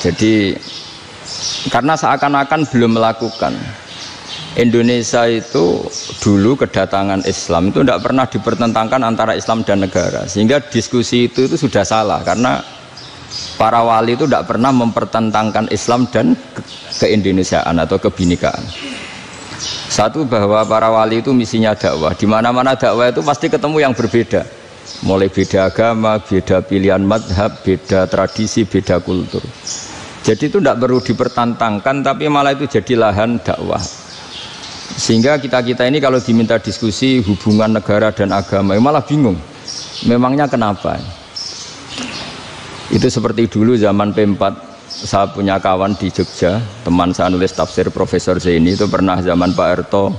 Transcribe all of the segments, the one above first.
Jadi karena seakan-akan belum melakukan. Indonesia itu dulu kedatangan Islam itu tidak pernah dipertentangkan antara Islam dan negara, sehingga diskusi itu sudah salah karena para wali itu tidak pernah mempertentangkan Islam dan keindonesiaan atau kebinekaan. Satu, bahwa para wali itu misinya dakwah, di mana-mana dakwah itu pasti ketemu yang berbeda, mulai beda agama, beda pilihan madhab, beda tradisi, beda kultur. Jadi itu tidak perlu dipertentangkan, tapi malah itu jadi lahan dakwah. Sehingga kita ini kalau diminta diskusi hubungan negara dan agama malah bingung, memangnya kenapa? Itu seperti dulu zaman P4, saya punya kawan di Jogja, teman saya nulis tafsir Profesor Zaini, itu pernah zaman Pak Erto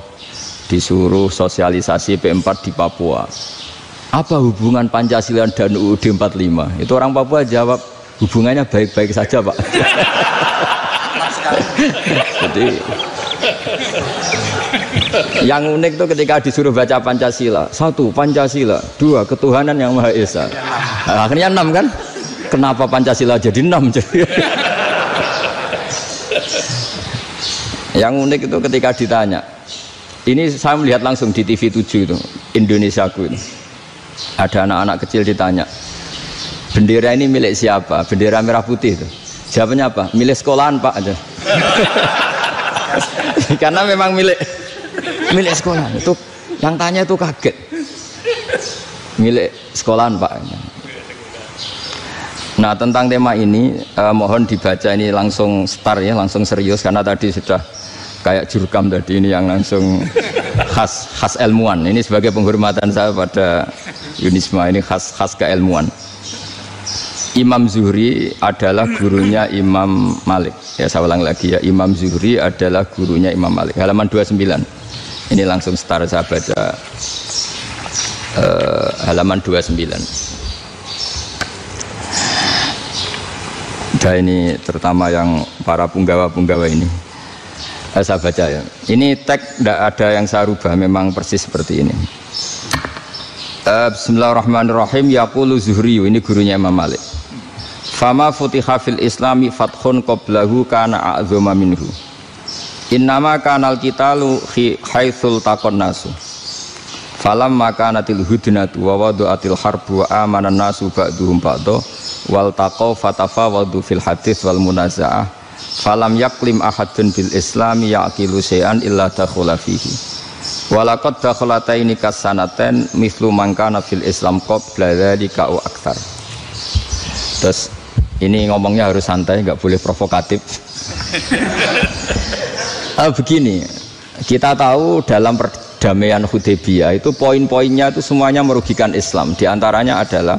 disuruh sosialisasi P4 di Papua. Apa hubungan Pancasila dan UUD 45? Itu orang Papua jawab, hubungannya baik-baik saja Pak. Jadi yang unik itu ketika disuruh baca Pancasila, 1 Pancasila, 2 ketuhanan yang Maha Esa. Nah, akhirnya 6 kan? Kenapa Pancasila jadi 6? Yang unik itu ketika ditanya, ini saya melihat langsung di TV 7 itu, Indonesiaku itu, ada anak-anak kecil ditanya, bendera ini milik siapa? Bendera merah putih itu. Jawabannya apa? Milik sekolahan Pak aja. Karena memang milik sekolahan. Itu yang tanya itu kaget. Milik sekolahan Pak. Nah, tentang tema ini mohon dibaca ini langsung start ya, langsung serius, karena tadi sudah kayak jurkam tadi, ini yang langsung khas ilmuwan. Ini sebagai penghormatan saya pada Yunisma, ini khas keilmuan. Imam Zuhri adalah gurunya Imam Malik. Ya, saya ulang lagi ya, Imam Zuhri adalah gurunya Imam Malik. Halaman 29. Ini langsung start saya baca halaman 29. Dan ini terutama yang para punggawa-punggawa ini. Saya baca ya. Ini teks tidak ada yang saya rubah, memang persis seperti ini. Bismillahirrahmanirrahim. Yaqulu Zuhri, ini gurunya Imam Malik. Fama futiha fil islami fathun qablahu kana a'zama minhu. Innama kanal qitalu haitsul taqon nasu. Falam makanatil hudnatu wa wadu'atil harbu wa amanan nasu ba'duhum ba'du wal taqaw fatafawadu fil hadits wal munaza'ah. Falam yaklim ahadun bil islami yaqilu syai'an illa dakhula fihi. Walaqad dakhalataini kasanaten mithlu man kana fil islam qabla dzalika au aktsar. Terus ini ngomongnya harus santai, nggak boleh provokatif. Begini, kita tahu dalam perdamaian Hudaybiyah itu poin-poinnya itu semuanya merugikan Islam. Di antaranya adalah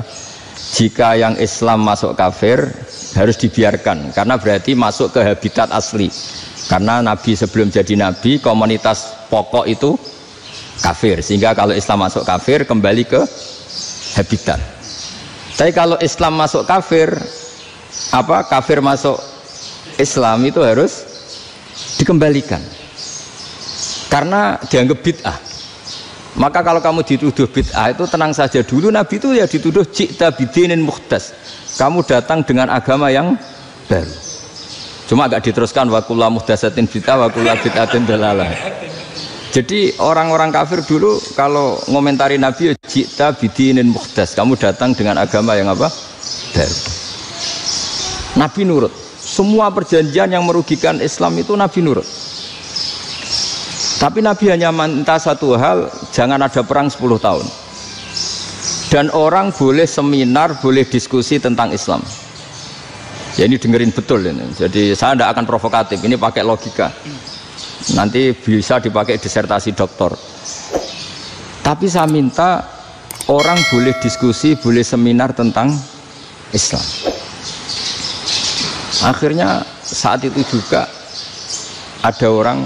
jika yang Islam masuk kafir harus dibiarkan, karena berarti masuk ke habitat asli. Karena Nabi sebelum jadi Nabi, komunitas pokok itu kafir, sehingga kalau Islam masuk kafir kembali ke habitat. Tapi kalau Islam masuk kafir, kafir masuk Islam itu harus dikembalikan karena dianggap bid'ah. Maka kalau kamu dituduh bid'ah itu tenang saja dulu, Nabi itu ya dituduh ji'ta bidinin muhdas, kamu datang dengan agama yang baru. Cuma agak diteruskan wa kullu muhdatsatin bid'ah wa kullu bid'atin dalalah. Jadi orang-orang kafir dulu kalau ngomentari Nabi, ji'ta bidinin muhdas, kamu datang dengan agama yang apa? Baru. Nabi nurut. Semua perjanjian yang merugikan Islam itu Nabi nurut. Tapi Nabi hanya minta satu hal, jangan ada perang 10 tahun. Dan orang boleh seminar, boleh diskusi tentang Islam. Ya ini dengerin betul ini. Jadi saya tidak akan provokatif, ini pakai logika. Nanti bisa dipakai disertasi doktor. Tapi saya minta orang boleh diskusi, boleh seminar tentang Islam. Akhirnya saat itu juga ada orang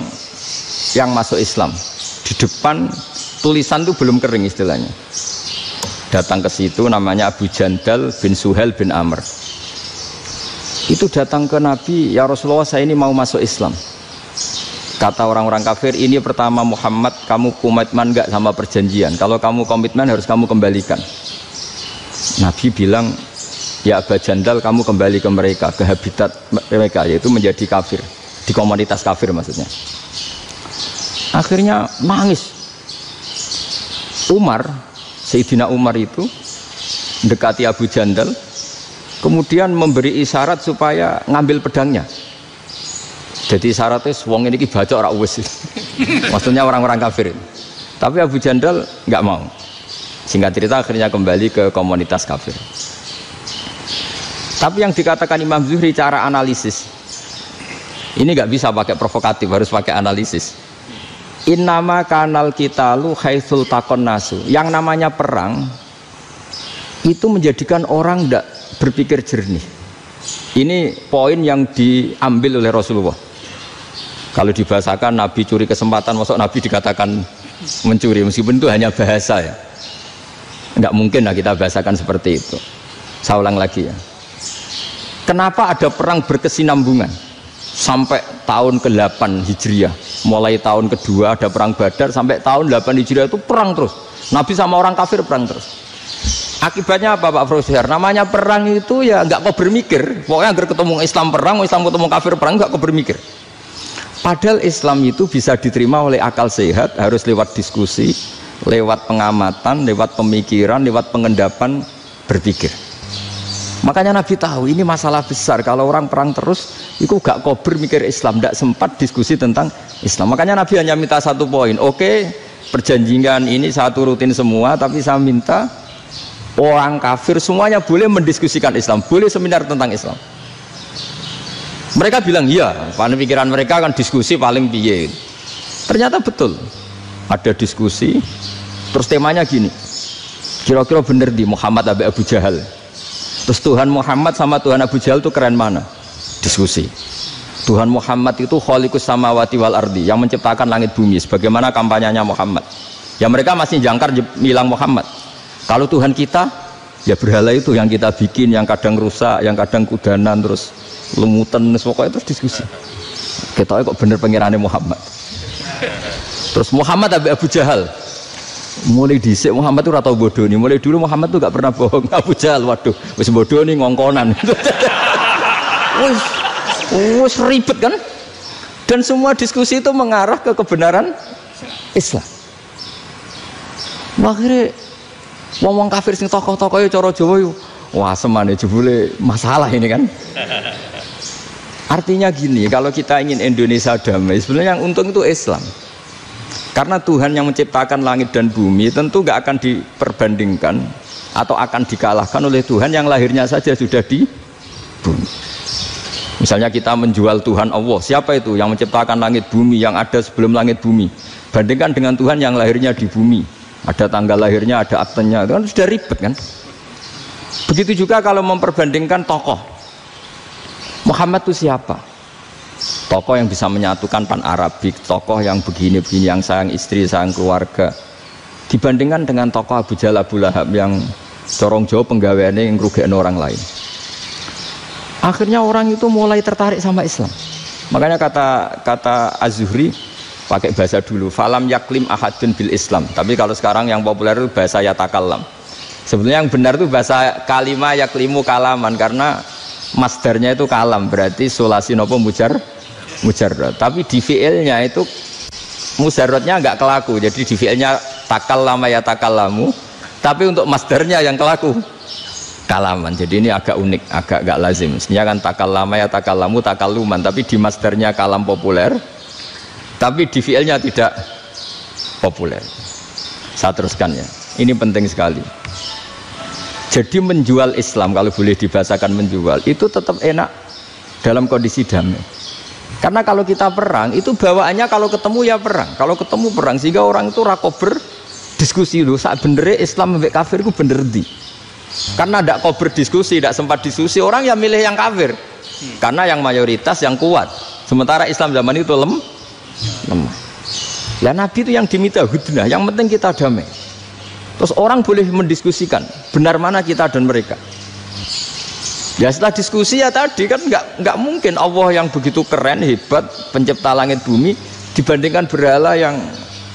yang masuk Islam. Di depan tulisan itu belum kering istilahnya. Datang ke situ, namanya Abu Jandal bin Suhail bin Amr. Itu datang ke Nabi, ya Rasulullah, saya ini mau masuk Islam. Kata orang-orang kafir, ini pertama Muhammad, kamu komitmen enggak sama perjanjian? Kalau kamu komitmen harus kamu kembalikan. Nabi bilang, Ya Aba Jandal, kamu kembali ke mereka, ke habitat mereka, yaitu menjadi kafir, di komunitas kafir maksudnya. Akhirnya nangis. Umar, Sayyidina Umar itu mendekati Abu Jandal, kemudian memberi isyarat supaya ngambil pedangnya. Jadi isyaratnya wong ini baca ora wis. Maksudnya orang-orang kafir. Tapi Abu Jandal nggak mau. Singkat cerita akhirnya kembali ke komunitas kafir. Tapi yang dikatakan Imam Zuhri cara analisis ini nggak bisa pakai provokatif, harus pakai analisis. Innama kanal qitalu haitsul taqon nasu. Yang namanya perang itu menjadikan orang tidak berpikir jernih. Ini poin yang diambil oleh Rasulullah. Kalau dibahasakan Nabi curi kesempatan, masuk Nabi dikatakan mencuri, meskipun itu hanya bahasa ya. Enggak mungkin lah kita bahasakan seperti itu. Saya ulang lagi ya. Kenapa ada perang berkesinambungan sampai tahun ke-8 Hijriah? Mulai tahun kedua ada perang Badar sampai tahun 8 Hijriah itu perang terus. Nabi sama orang kafir perang terus. Akibatnya apa Pak Profesor? Namanya perang itu ya nggak kau bermikir. Pokoknya agar ketemu Islam perang, Islam ketemu kafir perang, nggak kau bermikir. Padahal Islam itu bisa diterima oleh akal sehat, harus lewat diskusi, lewat pengamatan, lewat pemikiran, lewat pengendapan berpikir. Makanya Nabi tahu ini masalah besar. Kalau orang perang terus, itu gak kober mikir Islam, tidak sempat diskusi tentang Islam. Makanya Nabi hanya minta satu poin. Oke, perjanjian ini saya turutin semua, tapi saya minta orang kafir semuanya boleh mendiskusikan Islam, boleh seminar tentang Islam. Mereka bilang iya, pada pikiran mereka kan diskusi paling piye. Ternyata betul, ada diskusi. Terus temanya gini, kira-kira bener di Muhammad Abu Jahal. Terus Tuhan Muhammad sama Tuhan Abu Jahal itu keren mana? Diskusi. Tuhan Muhammad itu khaliqus samawati wal ardi, yang menciptakan langit bumi. Sebagaimana kampanyenya Muhammad. Ya mereka masih jangkar bilang Muhammad. Kalau Tuhan kita, ya berhala itu yang kita bikin, yang kadang rusak, yang kadang kudanan, terus lumutan, pokoknya terus diskusi. Kita kok bener pengirannya Muhammad. Terus Muhammad Abu Jahal. Mulai dhisik Muhammad itu ratau bodoh nih. Mulai dulu Muhammad tuh gak pernah bohong. Abu Jahal, waduh, wis bodoh nih ngongkonan. Wis ribet kan? Dan semua diskusi itu mengarah ke kebenaran Islam. Akhirnya ngomong kafir sing tokoh-tokohnya cara Jawa yuk. Wah semane jebule masalah ini kan. Artinya gini, kalau kita ingin Indonesia damai, sebenarnya yang untung itu Islam. Karena Tuhan yang menciptakan langit dan bumi tentu gak akan diperbandingkan atau akan dikalahkan oleh Tuhan yang lahirnya saja sudah di bumi. Misalnya kita menjual Tuhan Allah, siapa itu yang menciptakan langit bumi, yang ada sebelum langit bumi, bandingkan dengan Tuhan yang lahirnya di bumi, ada tanggal lahirnya, ada aktenya, itu kan sudah ribet kan. Begitu juga kalau memperbandingkan tokoh, Muhammad itu siapa? Tokoh yang bisa menyatukan pan Arabik, tokoh yang begini-begini, yang sayang istri, sayang keluarga, dibandingkan dengan tokoh Abu Jahal, Abu Lahab yang corong jauh penggaweannya yang ngerugikan orang lain. Akhirnya orang itu mulai tertarik sama Islam. Makanya kata Az-Zuhri pakai bahasa dulu, falam yaklim ahadun bil Islam. Tapi kalau sekarang yang populer itu bahasa yatakallam. Sebenarnya yang benar itu bahasa kalimah yaklimu kalaman, karena masdarnya itu kalam, berarti sulasi nopo mujarrad. Tapi di fiilnya itu mujarradnya enggak kelaku. Jadi di fiilnya takallama ya takallamu, tapi untuk masdarnya yang kelaku kalaman. Jadi ini agak unik, agak enggak lazim. Sebenarnya kan takallama ya takallamu takalluman, tapi di masdarnya kalam populer, tapi di fiilnya tidak populer. Saya teruskan ya. Ini penting sekali. Jadi menjual Islam, kalau boleh dibahasakan menjual, itu tetap enak dalam kondisi damai. Karena kalau kita perang, itu bawaannya kalau ketemu ya perang. Kalau ketemu perang, sehingga orang itu rakober diskusi dulu. Saat benernya Islam sampai kafir itu bener di. Karena tidak kober diskusi, tidak sempat diskusi, orang yang milih yang kafir. Karena yang mayoritas yang kuat. Sementara Islam zaman itu lemah. Lah Nabi itu yang diminta hudnah, yang penting kita damai. Terus orang boleh mendiskusikan benar mana kita dan mereka. Ya setelah diskusi ya tadi kan nggak mungkin Allah yang begitu keren hebat pencipta langit bumi dibandingkan berhala yang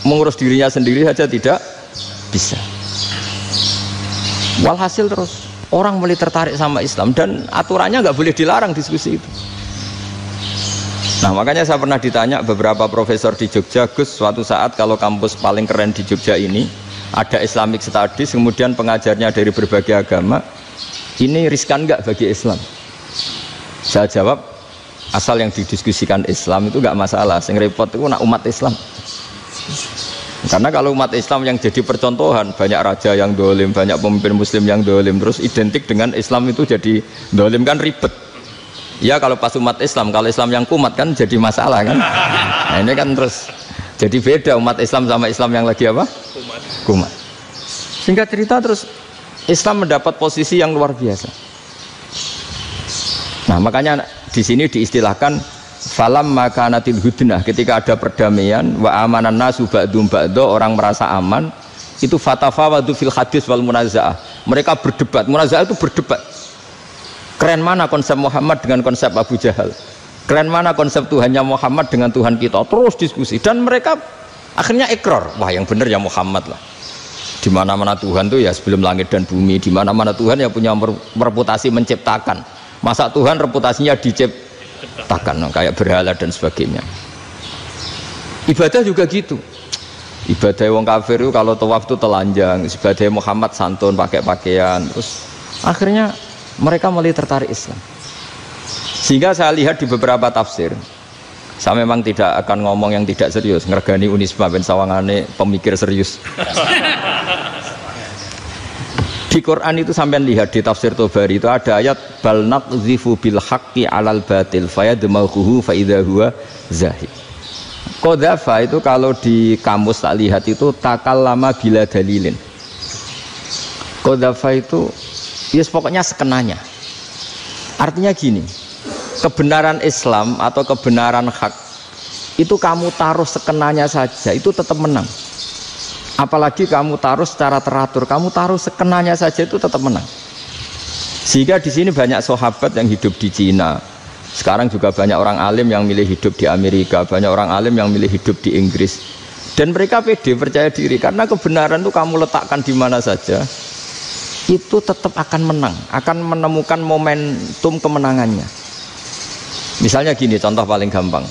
mengurus dirinya sendiri saja tidak bisa. Walhasil terus orang mulai tertarik sama Islam dan aturannya nggak boleh dilarang diskusi itu. Nah makanya saya pernah ditanya beberapa profesor di Jogja, Gus, suatu saat kalau kampus paling keren di Jogja ini ada Islamic Studies, kemudian pengajarnya dari berbagai agama, ini riskan nggak bagi Islam? Saya jawab, asal yang didiskusikan Islam itu nggak masalah, yang repot itu nak umat Islam. Karena kalau umat Islam yang jadi percontohan, banyak raja yang dolim, banyak pemimpin muslim yang dolim, terus identik dengan Islam itu jadi dolim, kan ribet. Ya kalau pas umat Islam, kalau Islam yang kumat kan jadi masalah kan. Nah ini kan terus jadi beda umat Islam sama Islam yang lagi apa? Kumat. Singkat cerita terus Islam mendapat posisi yang luar biasa. Nah makanya di sini diistilahkan falam makanatil hudnah, ketika ada perdamaian wa amanan nasu ba'dum ba'do, orang merasa aman, itu fatafawadu fil hadis wal munazaah, mereka berdebat. Munazaah itu berdebat, keren mana konsep Muhammad dengan konsep Abu Jahal, keren mana konsep Tuhannya Muhammad dengan Tuhan kita, terus diskusi. Dan mereka akhirnya ikrar, wah yang benar ya Muhammad lah, di mana-mana Tuhan tuh ya sebelum langit dan bumi, di mana-mana Tuhan ya punya reputasi menciptakan, masa Tuhan reputasinya diciptakan kayak berhala dan sebagainya. Ibadah juga gitu, ibadah wong kafir itu kalau tawaf itu telanjang, ibadah Muhammad santun pakai pakaian, terus akhirnya mereka mulai tertarik Islam. Sehingga saya lihat di beberapa tafsir, saya memang tidak akan ngomong yang tidak serius, ngergani Unisba ben sawangane pemikir serius. Di Quran itu sampean lihat di tafsir Tobari itu ada ayat bal naqdhifu bil haqqi 'alal batil fayadmaghuhu fa idza huwa zahid. Qadhafa itu kalau di kamus tak lihat itu takallama bila dalilin. Qadhafa itu ya pokoknya sekenanya. Artinya gini, kebenaran Islam atau kebenaran hak itu kamu taruh sekenanya saja itu tetap menang. Apalagi kamu taruh secara teratur, kamu taruh sekenanya saja itu tetap menang. Sehingga di sini banyak sahabat yang hidup di Cina. Sekarang juga banyak orang alim yang milih hidup di Amerika, banyak orang alim yang milih hidup di Inggris. Dan mereka pede, percaya diri, karena kebenaran itu kamu letakkan di mana saja, itu tetap akan menang, akan menemukan momentum kemenangannya. Misalnya gini, contoh paling gampang.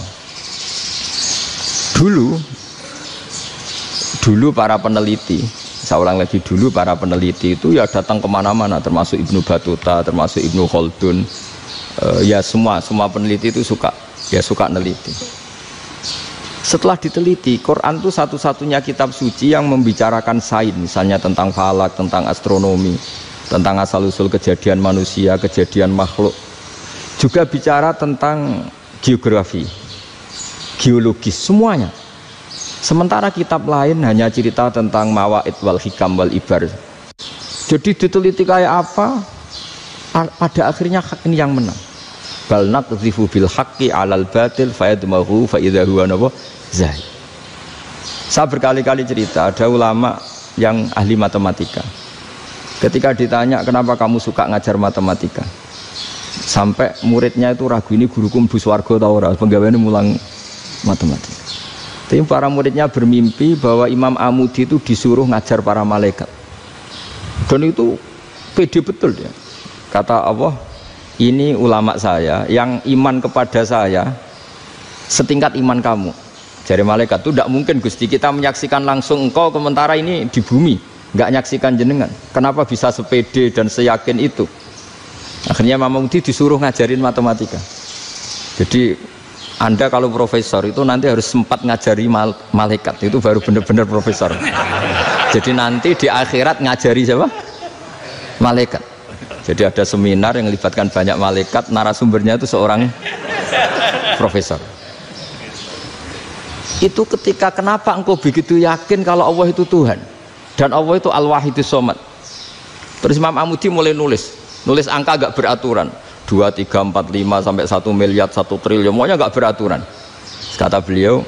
Dulu para peneliti, saya ulang lagi, dulu para peneliti itu ya datang kemana-mana, termasuk Ibnu Battuta, termasuk Ibnu Khaldun, ya semua peneliti itu suka neliti. Setelah diteliti, Quran itu satu-satunya kitab suci yang membicarakan sains, misalnya tentang falak, tentang astronomi, tentang asal-usul kejadian manusia, kejadian makhluk, juga bicara tentang geografi, geologis, semuanya. Sementara kitab lain hanya cerita tentang mawaid wal hikam wal ibar. Jadi diteliti kayak apa, pada akhirnya hak ini yang menang. Bal naqdhifu bil haqqi 'alal batil fayadmaghu fa idza huwa zahid. Saya berkali-kali cerita, ada ulama yang ahli matematika. Ketika ditanya kenapa kamu suka ngajar matematika, sampai muridnya itu ragu, ini guruku mlebu swarga ta ora, penggaweane mulang matematika. Tapi para muridnya bermimpi bahwa Imam Amudi itu disuruh ngajar para malaikat. Dan itu pede betul dia. Kata Allah, ini ulama saya yang iman kepada saya setingkat iman kamu. Jadi malaikat itu tidak mungkin Gusti, kita menyaksikan langsung engkau, sementara ini di bumi nggak nyaksikan jenengan. Kenapa bisa sepede dan seyakin itu? Akhirnya Imam Amudi disuruh ngajarin matematika. Jadi Anda kalau profesor itu nanti harus sempat ngajari malaikat, itu baru benar-benar profesor. Jadi nanti di akhirat ngajari siapa? Malaikat. Jadi ada seminar yang melibatkan banyak malaikat, narasumbernya itu seorang profesor. Itu ketika kenapa engkau begitu yakin kalau Allah itu Tuhan dan Allah itu Al-Wahidus Shomad. Terus Imam Amudi mulai nulis angka agak beraturan. 2, 3, 4, 5 sampai 1 miliar, 1 triliun, semuanya enggak beraturan. Kata beliau,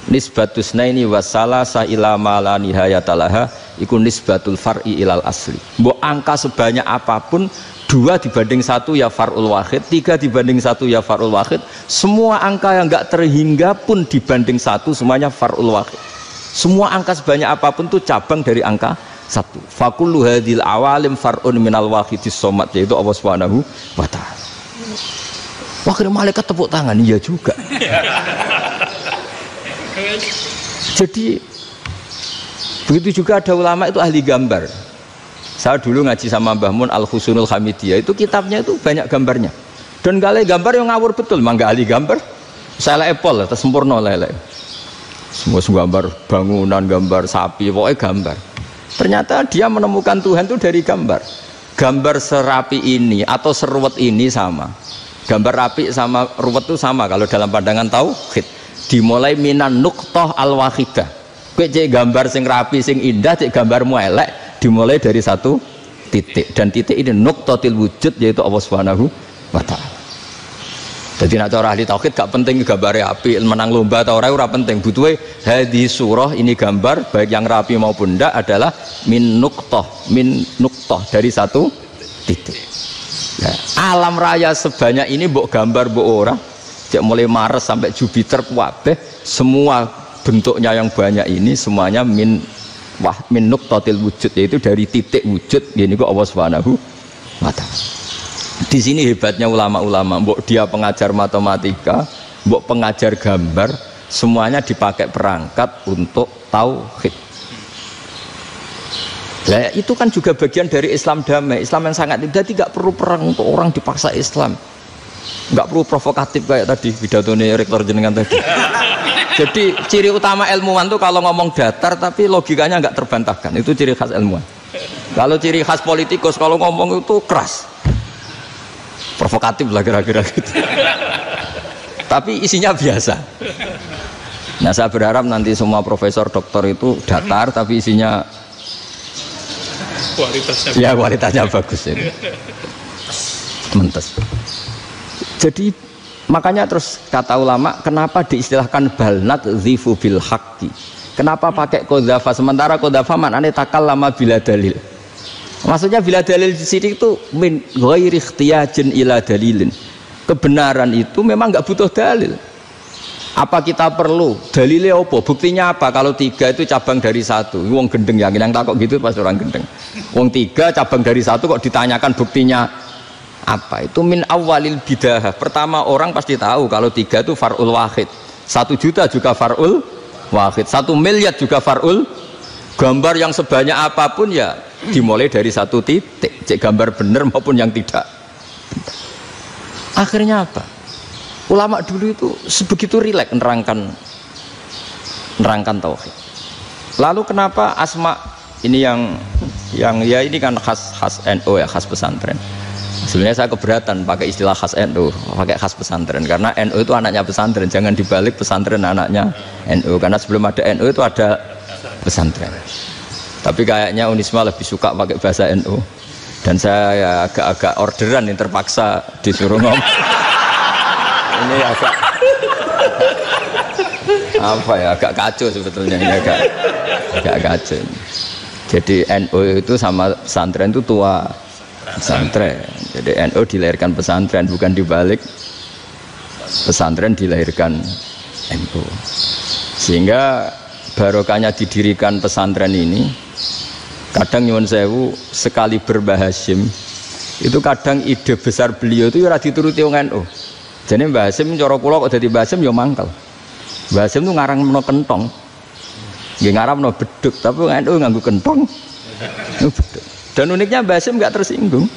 nisbatus naini wasalasa ila ma la nihayatalaha iku nisbatul far'i ilal asli. Mbok angka sebanyak apapun, 2 dibanding 1 ya far'ul wahid, 3 dibanding 1 ya far'ul wahid. Semua angka yang enggak terhingga pun dibanding 1 semuanya far'ul wahid. Semua angka sebanyak apapun itu cabang dari angka satu. Fakullu hadil awalim far'un minal wahidis somad, yaitu Allah Subhanahu wa ta'ala. Akhirnya malaikat tepuk tangan, iya juga. Jadi begitu juga ada ulama itu ahli gambar. Saya dulu ngaji sama Mbah Mun Al-Husunul Hamidiyah, itu kitabnya itu banyak gambarnya. Dan kali gambar yang ngawur betul, mangga ahli gambar. Saya epol, tersempurna lele. Semua gambar bangunan, gambar sapi, pokoknya gambar. Ternyata dia menemukan Tuhan itu dari gambar. Gambar serapi ini atau seruwet ini sama. Gambar rapi sama ruwet itu sama kalau dalam pandangan tauhid. Dimulai minan nuqtah al-wahidah. Kowe cek gambar sing rapi, sing indah, cek gambarmu elek, dimulai dari satu titik. Dan titik ini nuqtatil wujud, yaitu Allah Subhanahu wa ta'ala. Jadi nak cara ahli tauhid gak penting gambare api, menang lomba atau ora penting. Butuhe hadis surah ini gambar baik yang rapi maupun ndak adalah min nuqtah dari satu titik. Ya, alam raya sebanyak ini mbok gambar mbok ora, cek mulai Mars sampai Jupiter kabeh semua bentuknya yang banyak ini semuanya min nuqtatil wujud, yaitu dari titik wujud. Ini kok Allah Subhanahu wa ta'ala. Di sini hebatnya ulama-ulama, mbok dia pengajar matematika, mbok pengajar gambar, semuanya dipakai perangkat untuk tauhid. Nah, itu kan juga bagian dari Islam damai, Islam yang sangat tidak perlu perang untuk orang dipaksa Islam, nggak perlu provokatif kayak tadi pidatonya rektor jenengan tadi. Jadi ciri utama ilmuwan tuh kalau ngomong datar tapi logikanya nggak terbantahkan, itu ciri khas ilmuwan. Kalau ciri khas politikus kalau ngomong itu keras, provokatif lah kira-kira gitu. Tapi isinya biasa. Nah, saya berharap nanti semua profesor doktor itu datar tapi isinya kualitasnya bagus ya. Mentes. Jadi makanya terus kata ulama, kenapa diistilahkan balnat zifu bil haqqi? Kenapa pakai qadzafa sementara qadzafa maknane takallama bila dalil? Maksudnya bila dalil di sini itu min ghairi ikhtiyajin ila dalilin. Kebenaran itu memang nggak butuh dalil. Apa kita perlu dalilnya apa? Buktinya apa? Kalau 3 itu cabang dari 1. Wong gendeng yang takut gitu pas orang gendeng. Wong 3 cabang dari 1 kok ditanyakan buktinya apa? Itu min awalil bidah. Pertama orang pasti tahu kalau 3 itu far'ul wahid. 1 juta juga far'ul wahid. 1 miliar juga far'ul. Gambar yang sebanyak apapun ya dimulai dari 1 titik. Cek gambar benar maupun yang tidak. Akhirnya apa? Ulama dulu itu sebegitu rileks nerangkan tauhid. Lalu kenapa asma ini yang ya ini kan khas NU ya, khas pesantren. Sebenarnya saya keberatan pakai istilah khas NU, pakai khas pesantren karena NU itu anaknya pesantren, jangan dibalik pesantren anaknya NU, karena sebelum ada NU itu ada pesantren. Tapi kayaknya Unisma lebih suka pakai bahasa NU dan saya ya agak orderan yang terpaksa disuruh ngomong. Ini agak apa ya, agak kacau sebetulnya ini, agak kacau. Jadi NU itu sama pesantren itu tua pesantren. Jadi NU dilahirkan pesantren, bukan dibalik pesantren dilahirkan NU. Sehingga barokahnya didirikan pesantren ini, kadang nyuwun sewu sekali Mbah Hasyim itu kadang ide besar beliau itu ora dituruti wong NU. Jadi Mbah Hasyim cara kula kok dadi Mbah Hasyim ya mangkel. Mbah Hasyim itu ngarangno kentong. Nggih ngaramno beduk, tapi NU nganggo kentong. Beduk. Dan uniknya Mbah Hasyim enggak tersinggung.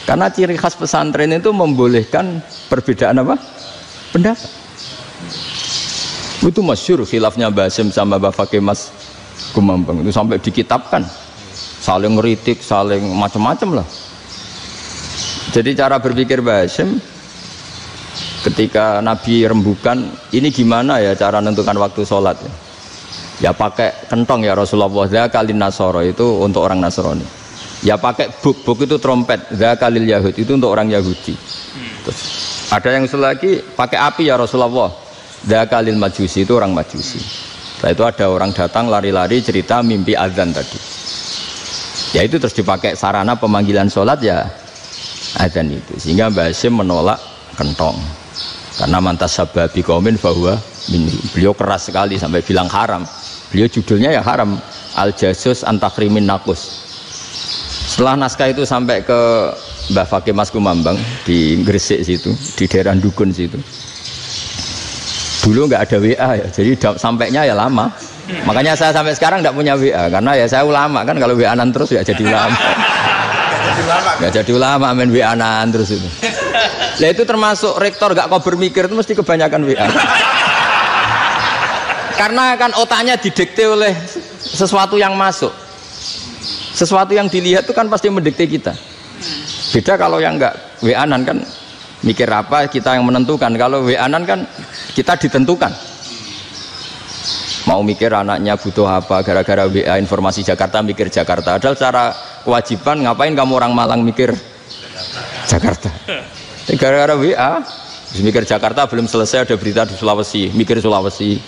Karena ciri khas pesantren itu membolehkan perbedaan apa? Pendapat. Itu masyhur khilafnya Mbah Hasyim sama Mbah Fakih Mas Kumambang itu sampai dikitabkan. Saling ngeritik, saling macam-macam lah. Jadi cara berpikir Mbah Hasyim ketika Nabi rembukan, ini gimana ya cara menentukan waktu sholat ya? Ya pakai kentong ya Rasulullah, zakalin nasoro itu untuk orang Nasrani. Ya pakai buk itu trompet, zakalil Yahud itu untuk orang Yahudi. Terus ada yang lagi pakai api ya Rasulullah, zakalil Majusi itu orang Majusi. Setelah itu ada orang datang lari-lari cerita mimpi azan tadi. Ya itu terus dipakai sarana pemanggilan sholat ya azan itu. Sehingga Mbah Hasyim menolak kentong. Karena mantas sababi qaumin fahuwa minhum. Beliau keras sekali sampai bilang haram. Beliau judulnya ya haram. Al-Jasus Antakrimin Nakus. Setelah naskah itu sampai ke Mbah Fakih Mas Kumambang di Gresik situ, di daerah Dukun situ. Dulu nggak ada WA ya, jadi sampainya ya lama. Makanya saya sampai sekarang nggak punya WA, karena ya saya ulama kan, kalau WA-an terus ya jadi ulama. Nggak jadi ulama, main WA-an terus itu. Nah itu termasuk rektor nggak kau bermikir itu mesti kebanyakan WA. Karena kan otaknya didikte oleh sesuatu yang masuk. Sesuatu yang dilihat itu kan pasti mendikte kita. Beda kalau yang enggak WA-an kan mikir apa kita yang menentukan. Kalau WA-an kan kita ditentukan. Mau mikir anaknya butuh apa, gara-gara WA informasi Jakarta mikir Jakarta. Padahal secara kewajiban ngapain kamu orang Malang mikir Jakarta. Gara-gara WA mikir Jakarta belum selesai ada berita di Sulawesi, mikir Sulawesi.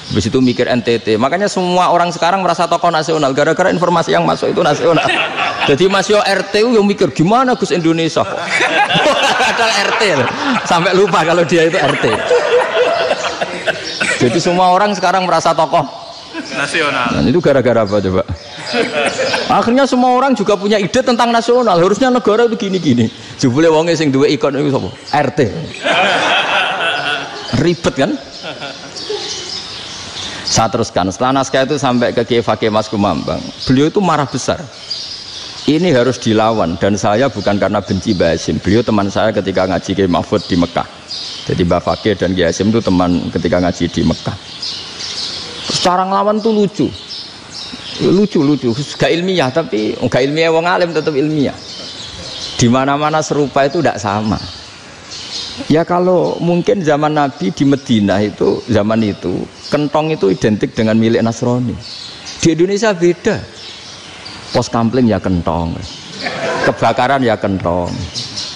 Habis itu mikir NTT. Makanya semua orang sekarang merasa tokoh nasional gara-gara informasi yang masuk itu nasional. Jadi Mas Yo RT yang mikir gimana Gus Indonesia kok. Padahal RT loh. Sampai lupa kalau dia itu RT. Jadi semua orang sekarang merasa tokoh nasional. Nah, itu gara-gara apa coba? Akhirnya semua orang juga punya ide tentang nasional. Harusnya negara itu gini-gini. Jebule wonge sing duwe ikon itu sapa? RT. Ribet kan? Saya teruskan, setelah naskah itu sampai ke Kiai Fakih Mas Kumambang, beliau itu marah besar. Ini harus dilawan, dan saya bukan karena benci Mbah Hasyim. Beliau teman saya ketika ngaji Kiai Mahfud di Mekah. Jadi Mbah Fakih dan Kiai Hasyim itu teman ketika ngaji di Mekah. Secara ngelawan tuh lucu, gak ilmiah, tapi gak ilmiah wong alim tetap ilmiah. Di mana-mana serupa itu tidak sama. Ya kalau mungkin zaman Nabi di Madinah itu, zaman itu kentong itu identik dengan milik Nasrani. Di Indonesia beda. Pos kampling ya kentong, kebakaran ya kentong,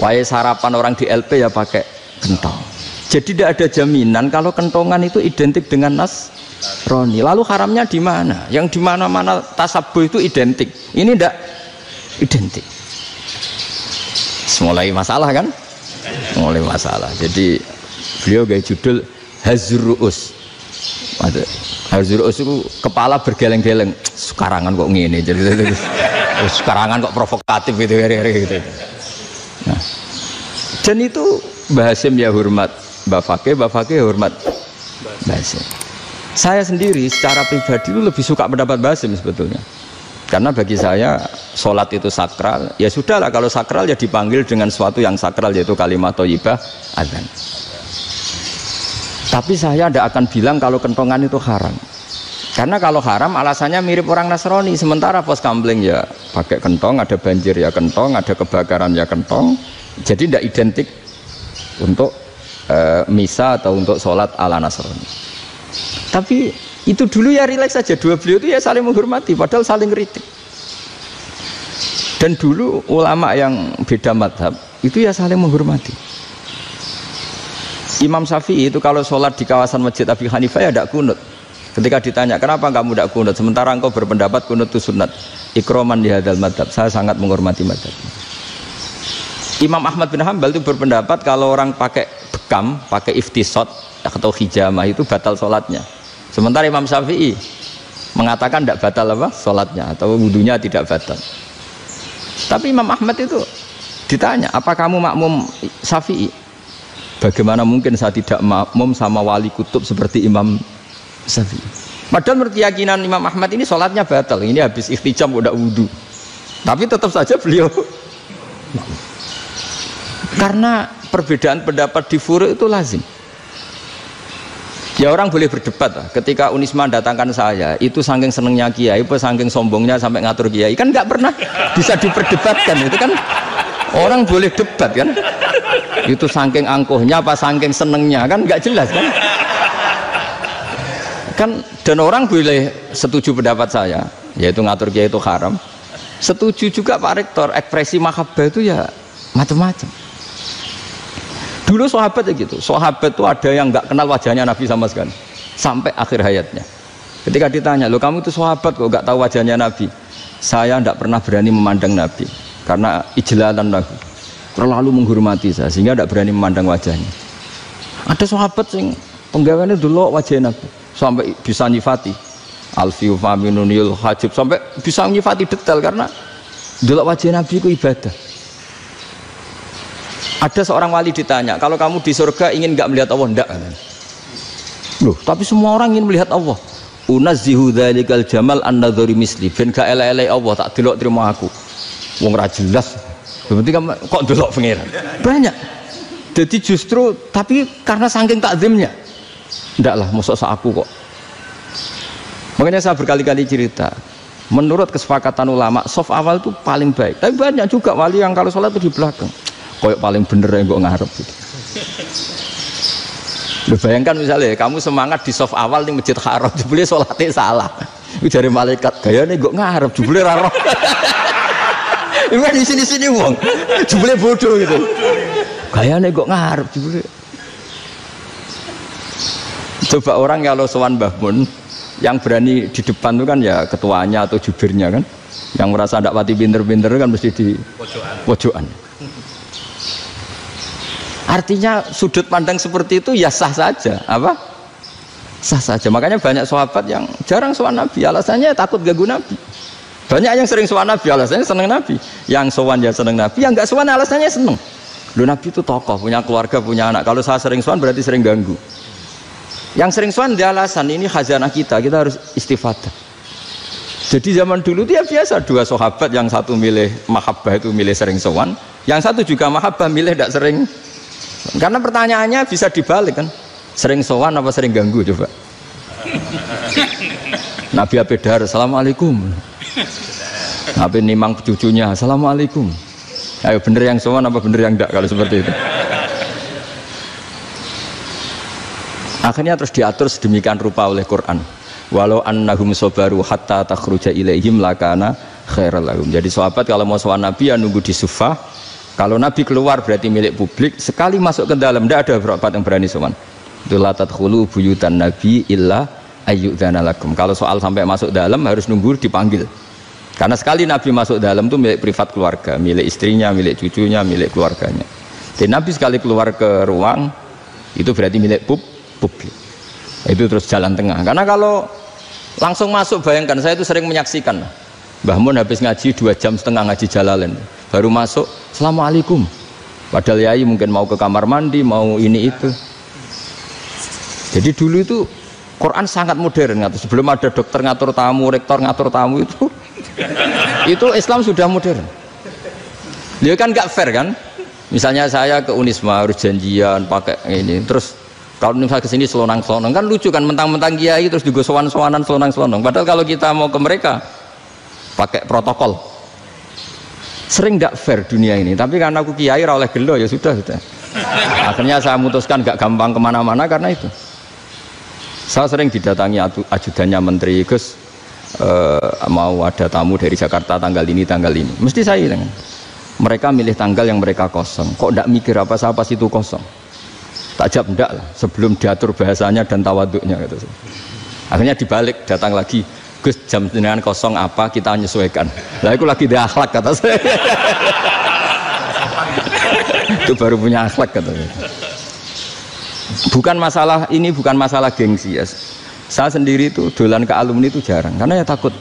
wae sarapan orang di LP ya pakai kentong. Jadi tidak ada jaminan kalau kentongan itu identik dengan Nasrani. Lalu haramnya di mana? Yang di mana-mana tasabuh itu identik. Ini tidak identik. Mulai masalah kan? Mulai masalah. Jadi beliau gaya judul Hazruus. Hazruus itu kepala bergeleng-geleng. Sekarangan kok ngene. Jadi sekarangan kok provokatif gitu. Nah, dan itu Mbah Hasyim ya hormat Mbah Fakih hormat Mbah Hasyim. Saya sendiri secara pribadi itu lebih suka pendapat Mbah Hasyim sebetulnya. Karena bagi saya sholat itu sakral, ya sudahlah kalau sakral ya dipanggil dengan sesuatu yang sakral yaitu kalimat thayyibah adzan. Tapi saya tidak akan bilang kalau kentongan itu haram. Karena kalau haram alasannya mirip orang Nasrani. Sementara pos kampling ya pakai kentong, ada banjir ya kentong, ada kebakaran ya kentong. Jadi tidak identik untuk misa atau untuk sholat ala Nasrani. Tapi itu dulu ya rileks saja, dua beliau itu ya saling menghormati padahal saling kritik. Dan dulu ulama yang beda madhab itu ya saling menghormati. Imam Syafi'i itu kalau sholat di kawasan Masjid Abi Hanifah ya tidak kunut. Ketika ditanya kenapa kamu tidak kunut sementara engkau berpendapat kunut itu sunat, ikroman di hadal madhab, saya sangat menghormati madhab. Imam Ahmad bin Hanbal itu berpendapat kalau orang pakai bekam, pakai iftisot atau hijamah itu batal sholatnya. Sementara Imam Syafi'i mengatakan tidak batal apa sholatnya atau wudunya tidak batal. Tapi Imam Ahmad itu ditanya, apa kamu makmum Syafi'i? Bagaimana mungkin saya tidak makmum sama wali kutub seperti Imam Syafi'i? Padahal menurut keyakinan Imam Ahmad ini sholatnya batal. Ini habis ikhtijam udah wudu. Tapi tetap saja beliau karena perbedaan pendapat di furu' itu lazim. Ya orang boleh berdebat lah. Ketika Unisma datangkan saya, itu saking senengnya kiai, apa saking sombongnya sampai ngatur kiai, kan nggak pernah bisa diperdebatkan. Itu kan orang boleh debat kan? Itu saking angkuhnya apa saking senengnya kan nggak jelas kan? Kan dan orang boleh setuju pendapat saya, yaitu ngatur kiai itu haram. Setuju juga Pak Rektor, ekspresi mahabbah itu ya macam-macam. Dulu sahabat ya gitu, sahabat itu ada yang nggak kenal wajahnya Nabi sama sekali sampai akhir hayatnya. Ketika ditanya, lo kamu itu sahabat kok nggak tahu wajahnya Nabi? Saya tidak pernah berani memandang Nabi karena ijlalan Nabi, terlalu menghormati saya sehingga tidak berani memandang wajahnya. Ada sahabat yang penggawaannya dulu wajah Nabi sampai bisa nyifati. Alfiu faminunil hajib sampai bisa nyifati detail karena delok wajah Nabi itu ibadah. Ada seorang wali ditanya, kalau kamu di surga ingin nggak melihat Allah? Enggak. Loh, tapi semua orang ingin melihat Allah. Unazzihu dzalikal jamal an-nadhari misli. Ben gak elek-elek Allah tak delok terima aku. Wong ra jelas. Berarti kok delok pangeran. Banyak. Jadi justru tapi karena saking takzimnya. Enggak lah, mosok sak aku kok. Makanya saya berkali-kali cerita, menurut kesepakatan ulama, soft awal itu paling baik. Tapi banyak juga wali yang kalau sholat itu di belakang. Koyok paling bener yang gue ngarep gitu. Lu bayangkan misalnya, kamu semangat di soft awal di masjid haram, jebule sholatnya salah. Itu dari malaikat, gayanya gue ngarep, jebule raro. Ini di sini-sini wong, jebule bodoh gitu. Gayanya gue ngarep, jebule. Coba orang kalau sowan Mbah Mun, yang berani di depan itu kan ya ketuanya atau jubirnya kan, yang merasa tidak pati pinter-pinter kan mesti di pojokan. Artinya sudut pandang seperti itu ya sah saja, apa? Sah saja. Makanya banyak sahabat yang jarang sowan Nabi, alasannya takut ganggu Nabi. Banyak yang sering sowan Nabi, alasannya seneng Nabi. Yang sowan ya seneng Nabi, yang nggak sowan alasannya seneng. Loh, Nabi itu tokoh, punya keluarga, punya anak. Kalau saya sering sowan berarti sering ganggu. Yang sering sowan dia alasan ini khazanah kita harus istifadah. Jadi zaman dulu dia biasa dua sahabat, yang satu milih mahabbah itu milih sering sowan, yang satu juga mahabbah milih tidak sering. Karena pertanyaannya bisa dibalik kan, sering sowan apa sering ganggu coba. Nabi Abedar, assalamualaikum. Nabi nimang cucunya, assalamualaikum. Ayo bener yang sowan apa bener yang enggak kalau seperti itu. Akhirnya terus diatur sedemikian rupa oleh Quran. Walau annahum sabaru hatta takhruja ilaihim lakana khairal lahum. Jadi sahabat kalau mau sowan Nabi ya nunggu di Sufah. Kalau Nabi keluar berarti milik publik. Sekali masuk ke dalam tidak ada berapa yang berani sowan. La tadkhulu buyutan Nabi illa ayyudzana lakum. Kalau soal sampai masuk dalam harus nunggu dipanggil. Karena sekali Nabi masuk dalam itu milik privat keluarga, milik istrinya, milik cucunya, milik keluarganya. Dan Nabi sekali keluar ke ruang itu berarti milik publik. Itu terus jalan tengah. Karena kalau langsung masuk, bayangkan saya itu sering menyaksikan. Mbah Mun habis ngaji 2,5 jam ngaji Jalalain, baru masuk, assalamualaikum. Padahal yai mungkin mau ke kamar mandi, mau ini itu. Jadi dulu itu Quran sangat modern. Sebelum ada dokter ngatur tamu, rektor ngatur tamu itu Islam sudah modern. Dia kan nggak fair kan? Misalnya saya ke Unisma harus janjian pakai ini, terus kalau misalnya kesini selonang-selonang kan lucu kan, mentang-mentang kiai terus juga sowan-sowanan selonang-selonang. Padahal kalau kita mau ke mereka pakai protokol, sering tidak fair dunia ini. Tapi karena aku kiai oleh gelo ya sudah. Akhirnya saya memutuskan gak gampang kemana-mana karena itu. Saya sering didatangi ajudannya menteri, Gus mau ada tamu dari Jakarta tanggal ini, mesti saya bilang, mereka milih tanggal yang mereka kosong. Kok tidak mikir apa pas itu kosong? Tak jawab enggak lah, sebelum diatur bahasanya dan tawaduknya gitu. Akhirnya dibalik, datang lagi, Gus jam jenengan kosong apa kita menyesuaikan. Lah itu lagi di akhlak kata saya. Itu baru punya akhlak katanya. Bukan masalah ini, bukan masalah gengsi ya. Saya sendiri itu dolan ke alumni itu jarang karena ya takut.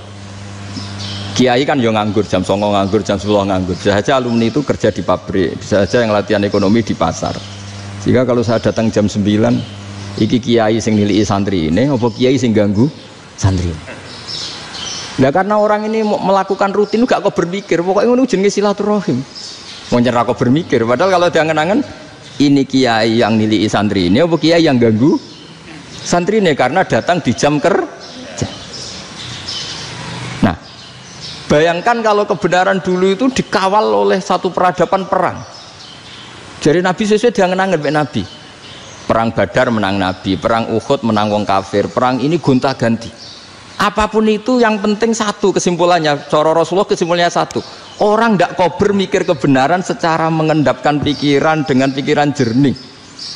Kiai kan yo nganggur jam 09.00 nganggur, jam 10 nganggur. Bisa saja alumni itu kerja di pabrik, bisa saja yang latihan ekonomi di pasar. Jika kalau saya datang jam 9, iki kiai sing nilai santri ini, apa kiai sing ganggu santri. Nah karena orang ini melakukan rutin gak kok berpikir, pokoknya ngono jenenge silaturahim. Mau nyerah kok berpikir, padahal kalau diangen-angen ini kiai yang nilai santri ini, apa kiai yang ganggu santri ini karena datang di jam kerja. Nah, bayangkan kalau kebenaran dulu itu dikawal oleh satu peradaban perang. Jadi Nabi sesuai diangen-angen Nabi. Perang Badar menang Nabi, perang Uhud menang wong kafir, perang ini gonta-ganti. Apapun itu yang penting satu kesimpulannya, cara Rasulullah kesimpulannya satu, orang tidak kober mikir kebenaran secara mengendapkan pikiran dengan pikiran jernih.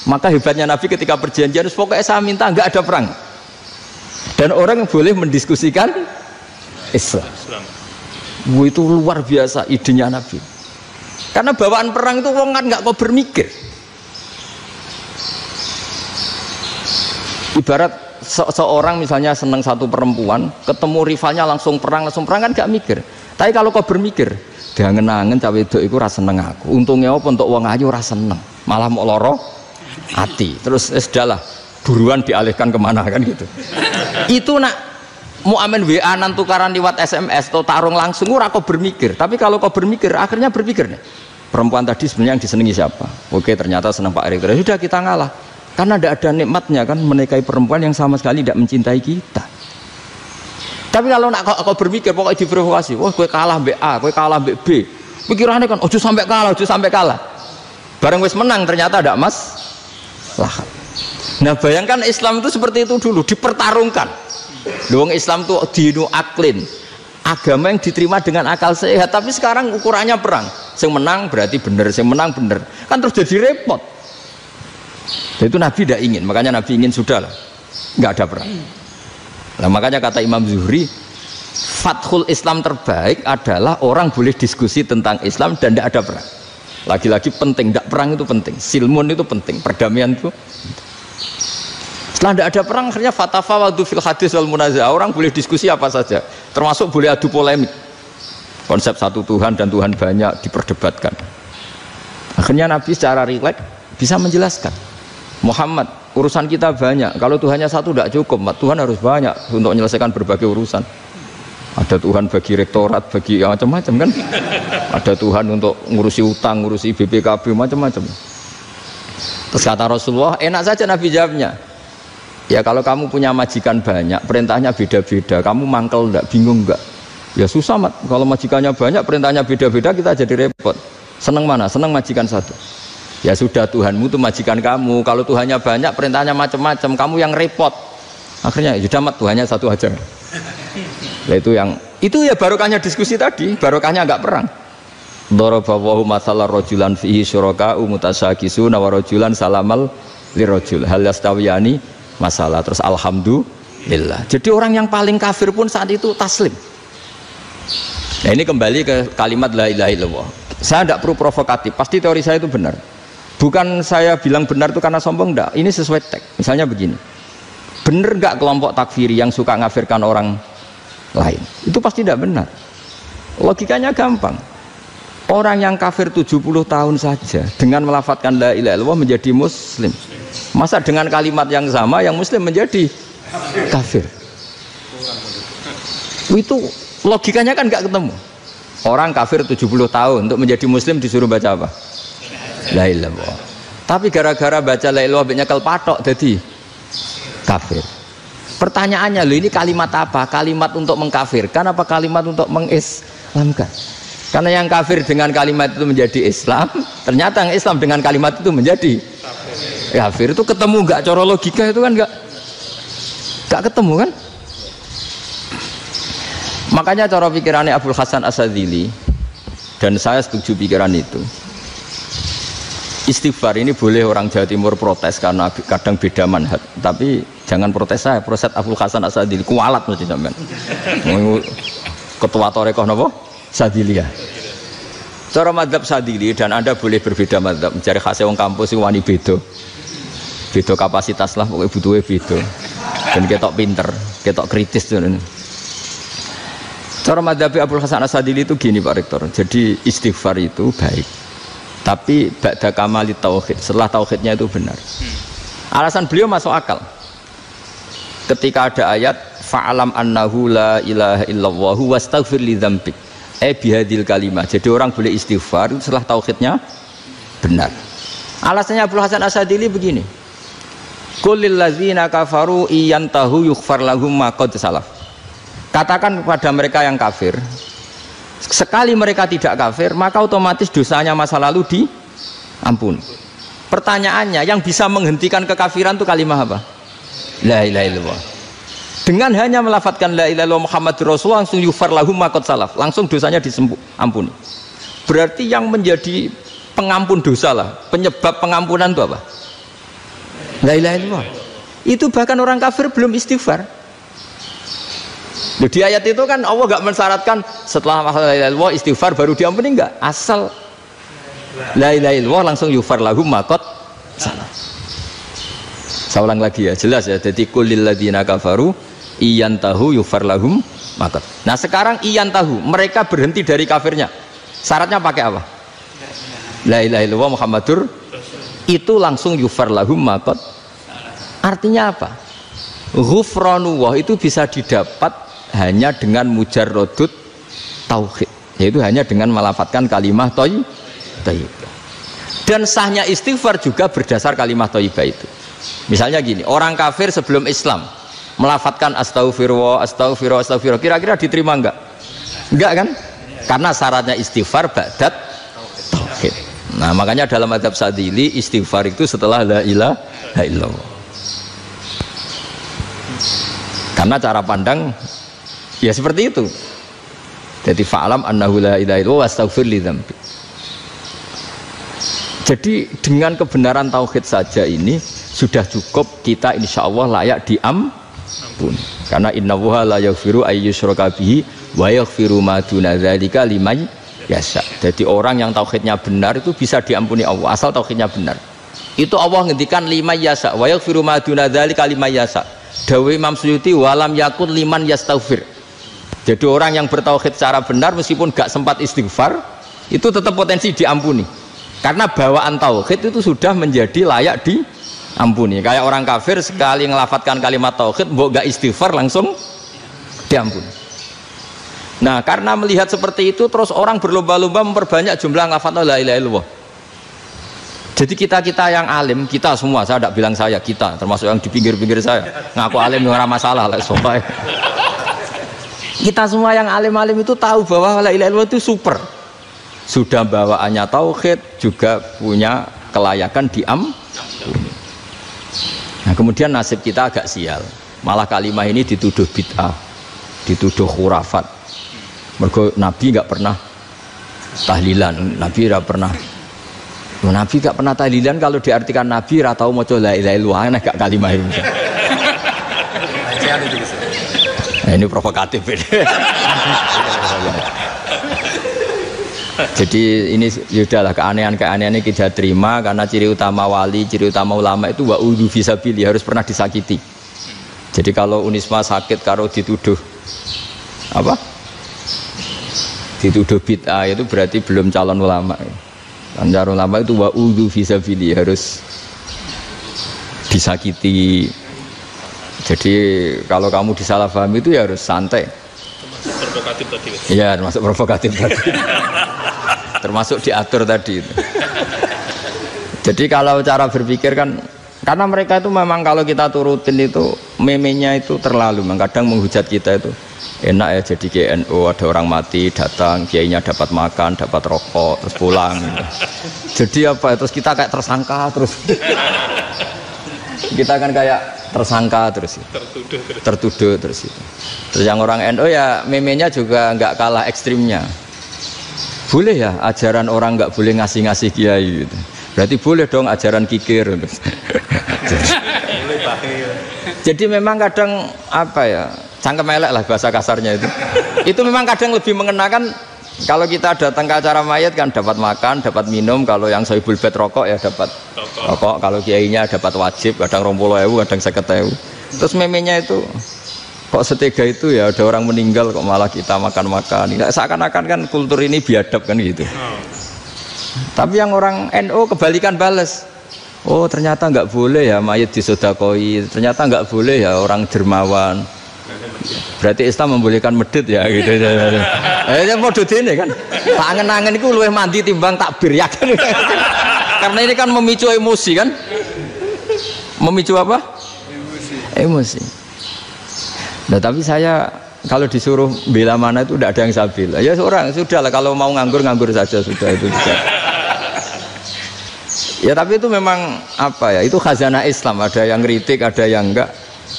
Maka hebatnya Nabi ketika perjanjian, pokoknya saya minta nggak ada perang dan orang boleh mendiskusikan Islam. Itu luar biasa idenya Nabi, karena bawaan perang itu orang kan nggak kober mikir. Ibarat seorang misalnya seneng satu perempuan, ketemu rivalnya langsung perang kan gak mikir. Tapi kalau kau bermikir, dia ngenangen cawe wedok iku ora seneng aku. Untungnya apa untuk wong ayu ora seneng, malah mau loro hati. Terus sudahlah, buruan dialihkan kemana kan gitu. Itu nak mau amen WA-an tukaran lewat SMS atau tarung langsung ora kau bermikir. Tapi kalau kau bermikir, akhirnya berpikir nih. Perempuan tadi sebenarnya yang disenangi siapa? Oke, ternyata senang Pak Erick. Sudah kita ngalah. Karena tidak ada nikmatnya kan menikahi perempuan yang sama sekali tidak mencintai kita. Tapi kalau nak kau berpikir pokoknya diprovokasi, wah gue kalah mbek A, gue kalah mbek B. Pikirannya kan ojo sampai kalah. Bareng wis menang ternyata ada lah. Nah, bayangkan Islam itu seperti itu dulu, dipertarungkan. Wong Islam itu dinu aklin. Agama yang diterima dengan akal sehat, tapi sekarang ukurannya perang. Yang menang berarti benar, yang menang benar. Kan terus jadi repot. Dan itu Nabi tidak ingin, makanya Nabi ingin sudahlah, nggak ada perang. Nah, makanya kata Imam Zuhri, fathul Islam terbaik adalah orang boleh diskusi tentang Islam dan tidak ada perang. Lagi-lagi penting, tidak perang itu penting, silmun itu penting, perdamaian itu. Setelah tidak ada perang, akhirnya fatafawadu fil hadis wal munazah, orang boleh diskusi apa saja, termasuk boleh adu polemik. Konsep satu Tuhan dan Tuhan banyak diperdebatkan. Akhirnya Nabi secara rileks bisa menjelaskan, Muhammad, urusan kita banyak. Kalau Tuhannya satu tidak cukup, Tuhan harus banyak untuk menyelesaikan berbagai urusan. Ada Tuhan bagi rektorat, bagi macam-macam kan. Ada Tuhan untuk ngurusi utang, ngurusi BPKB, macam-macam. Terus kata Rasulullah, enak saja Nabi jawabnya. Ya kalau kamu punya majikan banyak, perintahnya beda-beda, kamu mangkel enggak, bingung enggak? Ya susah mat, kalau majikannya banyak, perintahnya beda-beda, kita jadi repot. Seneng mana? Seneng majikan satu. Ya sudah, Tuhanmu itu majikan kamu. Kalau Tuhannya banyak, perintahnya macam-macam, kamu yang repot. Akhirnya sudah mat, Tuhannya satu aja. Nah, itu ya barokahnya diskusi tadi, barokahnya enggak perang. Daraballahu mathalan rajulan fihi syuraka'u mutasyakisuna wa rajulan salamal lirajul hal yastawiyani masalah. Terus alhamdulillah. Jadi orang yang paling kafir pun saat itu taslim. Nah, ini kembali ke kalimat la ilaha illallah. Saya tidak perlu provokatif, pasti teori saya itu benar. Bukan saya bilang benar itu karena sombong, enggak. Ini sesuai teks. Misalnya begini, benar enggak kelompok takfiri yang suka ngafirkan orang lain? Itu pasti tidak benar. Logikanya gampang. Orang yang kafir 70 tahun saja dengan melafadzkan la ilaha illallah menjadi muslim. Masa dengan kalimat yang sama yang muslim menjadi kafir? Itu logikanya kan nggak ketemu. Orang kafir 70 tahun untuk menjadi muslim disuruh baca apa? La ilaha illallah. Tapi gara-gara baca la ilaha illallah nyekel patok jadi kafir. Pertanyaannya, loh ini kalimat apa? Kalimat untuk mengkafirkan apa kalimat untuk mengislamkan? Karena yang kafir dengan kalimat itu menjadi Islam, ternyata yang Islam dengan kalimat itu menjadi kafir. Itu ketemu nggak? Cara logika itu kan nggak ketemu kan? Makanya cara pikirannya Abul Hasan As-Sadzili, dan saya setuju pikiran itu. Istighfar ini boleh orang Jawa Timur protes karena kadang beda manhaj, tapi jangan protes saya, protes Abul Hasan As-Sadzili, kualat mesti sampean. Ketua Torekoh napa? Sadziliyah. Cara madzhab Sadzili, dan Anda boleh berbeda madzhab, mencari khasnya wong kampus sing wani beda. Beda kapasitas lah, pokoknya butuhnya beda. Dan ketok pinter, ketok kritis tuh. Cara madzhab Abul Hasan As-Sadzili itu gini Pak Rektor. Jadi istighfar itu baik, tapi ba'da kamali tauhid, setelah tauhidnya itu benar. Alasan beliau masuk akal. Ketika ada ayat fa'alam annahu la ilaha illallah wastaghfir li dzambik. Bihadil kalimah. Jadi orang boleh istighfar setelah tauhidnya benar. Alasannya Abul Hasan As-Sadzili begini. Qul lil ladzina kafaru iyantahu yughfar lahum ma qad salaf. Katakan kepada mereka yang kafir, sekali mereka tidak kafir, maka otomatis dosanya masa lalu diampuni. Pertanyaannya, yang bisa menghentikan kekafiran itu kalimat apa? La ilaha illallah. Dengan hanya melafadzkan la ilaha illallah Muhammadur Rasulullah, langsung yughfar lahum ma qad salaf, langsung dosanya diampuni. Berarti yang menjadi pengampun dosa lah, penyebab pengampunan itu apa? La ilaha illallah. Itu bahkan orang kafir belum istighfar. Loh, di ayat itu kan Allah gak mensyaratkan setelah la ilaha illallah istighfar baru diampuni, enggak. Asal la ilaha illallah langsung yughfar lahum ma qad salaf. Saya ulang lagi ya, jelas ya. Jadi kulil ladzina kafaru iyantahu yufar lahum maqad. Nah sekarang iyantahu, mereka berhenti dari kafirnya. Syaratnya pakai apa? La ilaha illallah Muhammadur, itu langsung yufar lahum maqad. Artinya apa? Ghufranullah itu bisa didapat hanya dengan mujarrodut tauhid, yaitu hanya dengan melafadzkan kalimah thayyibah. Dan sahnya istighfar juga berdasar kalimah thayyibah itu. Misalnya gini, orang kafir sebelum Islam melafadzkan astaghfirullah, astaghfirullah, astaghfirullah, kira-kira diterima enggak? Enggak kan? Karena syaratnya istighfar ba'dat tauhid. Nah makanya dalam adab Sadili istighfar itu setelah la ilaha illallah. Karena cara pandang ya seperti itu. Jadi fa'alam annahu la ilaha illallah wastaghfir li dzambi. Jadi dengan kebenaran tauhid saja ini sudah cukup kita insya Allah layak diampuni. Karena innallaha la yaghfiru ayyusyraka bihi wa yaghfiru ma duna dzalika liman yasha. Jadi orang yang tauhidnya benar itu bisa diampuni Allah asal tauhidnya benar. Itu Allah ngendikan liman yasha wa yaghfiru ma duna dzalika liman yasha. Dawe Imam Suyuti walam yakun liman yastaghfir. Jadi orang yang bertauhid secara benar meskipun gak sempat istighfar itu tetap potensi diampuni. Karena bawaan tauhid itu sudah menjadi layak diampuni. Kayak orang kafir sekali ngelafatkan kalimat tauhid mbok gak istighfar langsung diampuni. Nah karena melihat seperti itu terus orang berlomba-lomba memperbanyak jumlah lafaz la ilaha illallah. Jadi kita yang alim, kita semua, saya tidak bilang saya, kita termasuk yang di pinggir-pinggir saya ngaku alim nggak masalah lah soalnya. Kita semua yang alim-alim itu tahu bahwa la ilaha illallah itu super. Sudah bawaannya tauhid, juga punya kelayakan diampuni. Nah kemudian nasib kita agak sial. Malah kalimah ini dituduh bid'ah, dituduh khurafat. Mergo Nabi nggak pernah tahlilan, Nabi nggak pernah. Nabi nggak pernah tahlilan kalau diartikan Nabi ratau mau coba la ilaha illallah aneh gak kalimah ini. Nah, ini provokatif ini. Jadi ini sudahlah keanehan-keanehan ini kita terima karena ciri utama wali, ciri utama ulama itu wa'udhu fisabili harus pernah disakiti. Jadi kalau Unisma sakit kalau dituduh apa? Dituduh bid'ah itu berarti belum calon ulama. Calon ulama itu wa'udhu fisabili harus disakiti. Jadi kalau kamu disalahpahami itu ya harus santai. Provokatif tadi. Iya, termasuk provokatif tadi. Termasuk diatur tadi itu. Jadi kalau cara berpikir kan karena mereka itu memang kalau kita turutin itu memenya itu terlalu kadang menghujat kita itu enak ya jadi GNU ada orang mati datang kiainya dapat makan dapat rokok terus pulang gitu. Jadi apa terus kita kayak tersangka terus kita kan kayak tersangka terus tertuduh terus itu. Terus yang orang NU ya memenya juga nggak kalah ekstrimnya. Boleh ya ajaran orang nggak boleh ngasih kiai gitu. Berarti boleh dong ajaran kikir. Jadi memang kadang apa ya cangkem elek lah bahasa kasarnya itu. Itu memang kadang lebih mengenakan kalau kita datang ke acara mayat kan dapat makan, dapat minum. Kalau yang sohibul bed rokok ya dapat rokok. Kalau kiainya dapat wajib, kadang 20.000, kadang 50.000. Terus memenya itu kok setega itu ya ada orang meninggal kok malah kita makan-makan. Seakan-akan kan kultur ini biadab kan gitu. Tapi yang orang NU kebalikan bales. Oh ternyata nggak boleh ya mayat disodakoi. Ternyata nggak boleh ya orang dermawan. Berarti Islam membolehkan medit ya gitu. Mau ini kan. Tak angen-angen itu luwih mandi timbang takbir ya kan. Karena ini kan memicu emosi kan. Memicu apa? Emosi. Nah tapi saya kalau disuruh bela mana itu tidak ada yang saya bela. Ya seorang sudah lah kalau mau nganggur saja sudah itu bisa. Ya tapi itu memang apa ya itu khazanah Islam ada yang kritik ada yang enggak.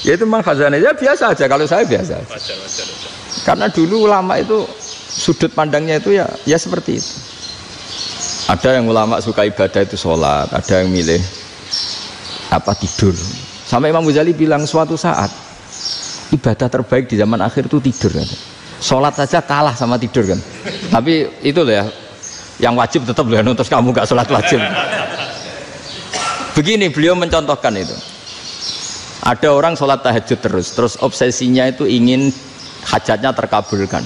Ya itu memang khazanah ya biasa aja kalau saya biasa. Wajar. Karena dulu ulama itu sudut pandangnya itu ya seperti itu. Ada yang ulama suka ibadah itu sholat, ada yang milih apa tidur. Sampai Imam Ghazali bilang suatu saat ibadah terbaik di zaman akhir itu tidur kan. Sholat saja kalah sama tidur kan. Tapi itu loh ya yang wajib tetap loh terus kamu gak sholat wajib. Begini beliau mencontohkan itu Ada orang sholat tahajud terus obsesinya itu ingin hajatnya terkabulkan.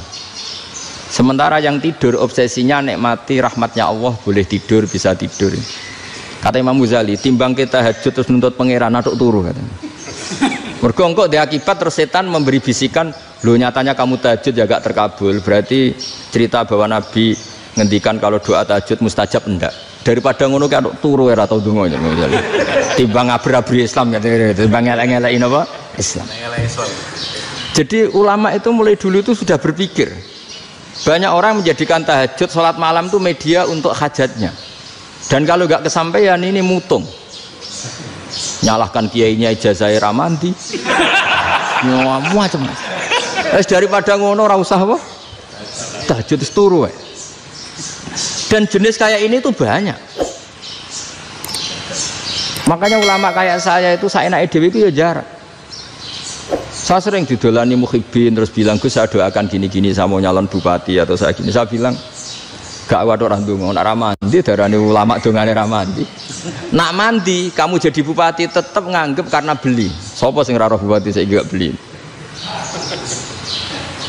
Sementara yang tidur obsesinya nikmati rahmatnya Allah, boleh tidur, bisa tidur. Kata Imam Ghazali, timbang kita tahajud terus nuntut pangeran atuk turu katanya. Mergo engko di akibat terus setan memberi bisikan, "Lho nyatanya kamu tahajud ya gak terkabul." Berarti cerita bahwa Nabi ngendikan kalau doa tahajud mustajab enggak. Daripada ngono ki atuk turu ora tau ndonga. Timbang ngabri-abri Islam timbang ngelek-ngelekin apa? Islam. Jadi ulama itu mulai dulu itu sudah berpikir. Banyak orang menjadikan tahajud sholat malam itu media untuk hajatnya. Dan kalau nggak kesampaian ini mutung. Nyalahkan kiainya ijazah ramandi. Macam. Daripada ngono ora usah apa? Tahajud turu wae. Dan jenis kayak ini tuh banyak. Makanya ulama kayak saya itu saenake dhewe itu ya jarak. Saya sering didolani muhibbin terus bilang, "Gus, saya doakan gini-gini, saya mau nyalon bupati atau saya gini." Saya bilang, "Gak waduh orang donga, nak ramandi darane ulama dongane ramandi." Nak mandi kamu jadi bupati tetap nganggep karena beli. Sopo sing ora roh bupati saya gak beli.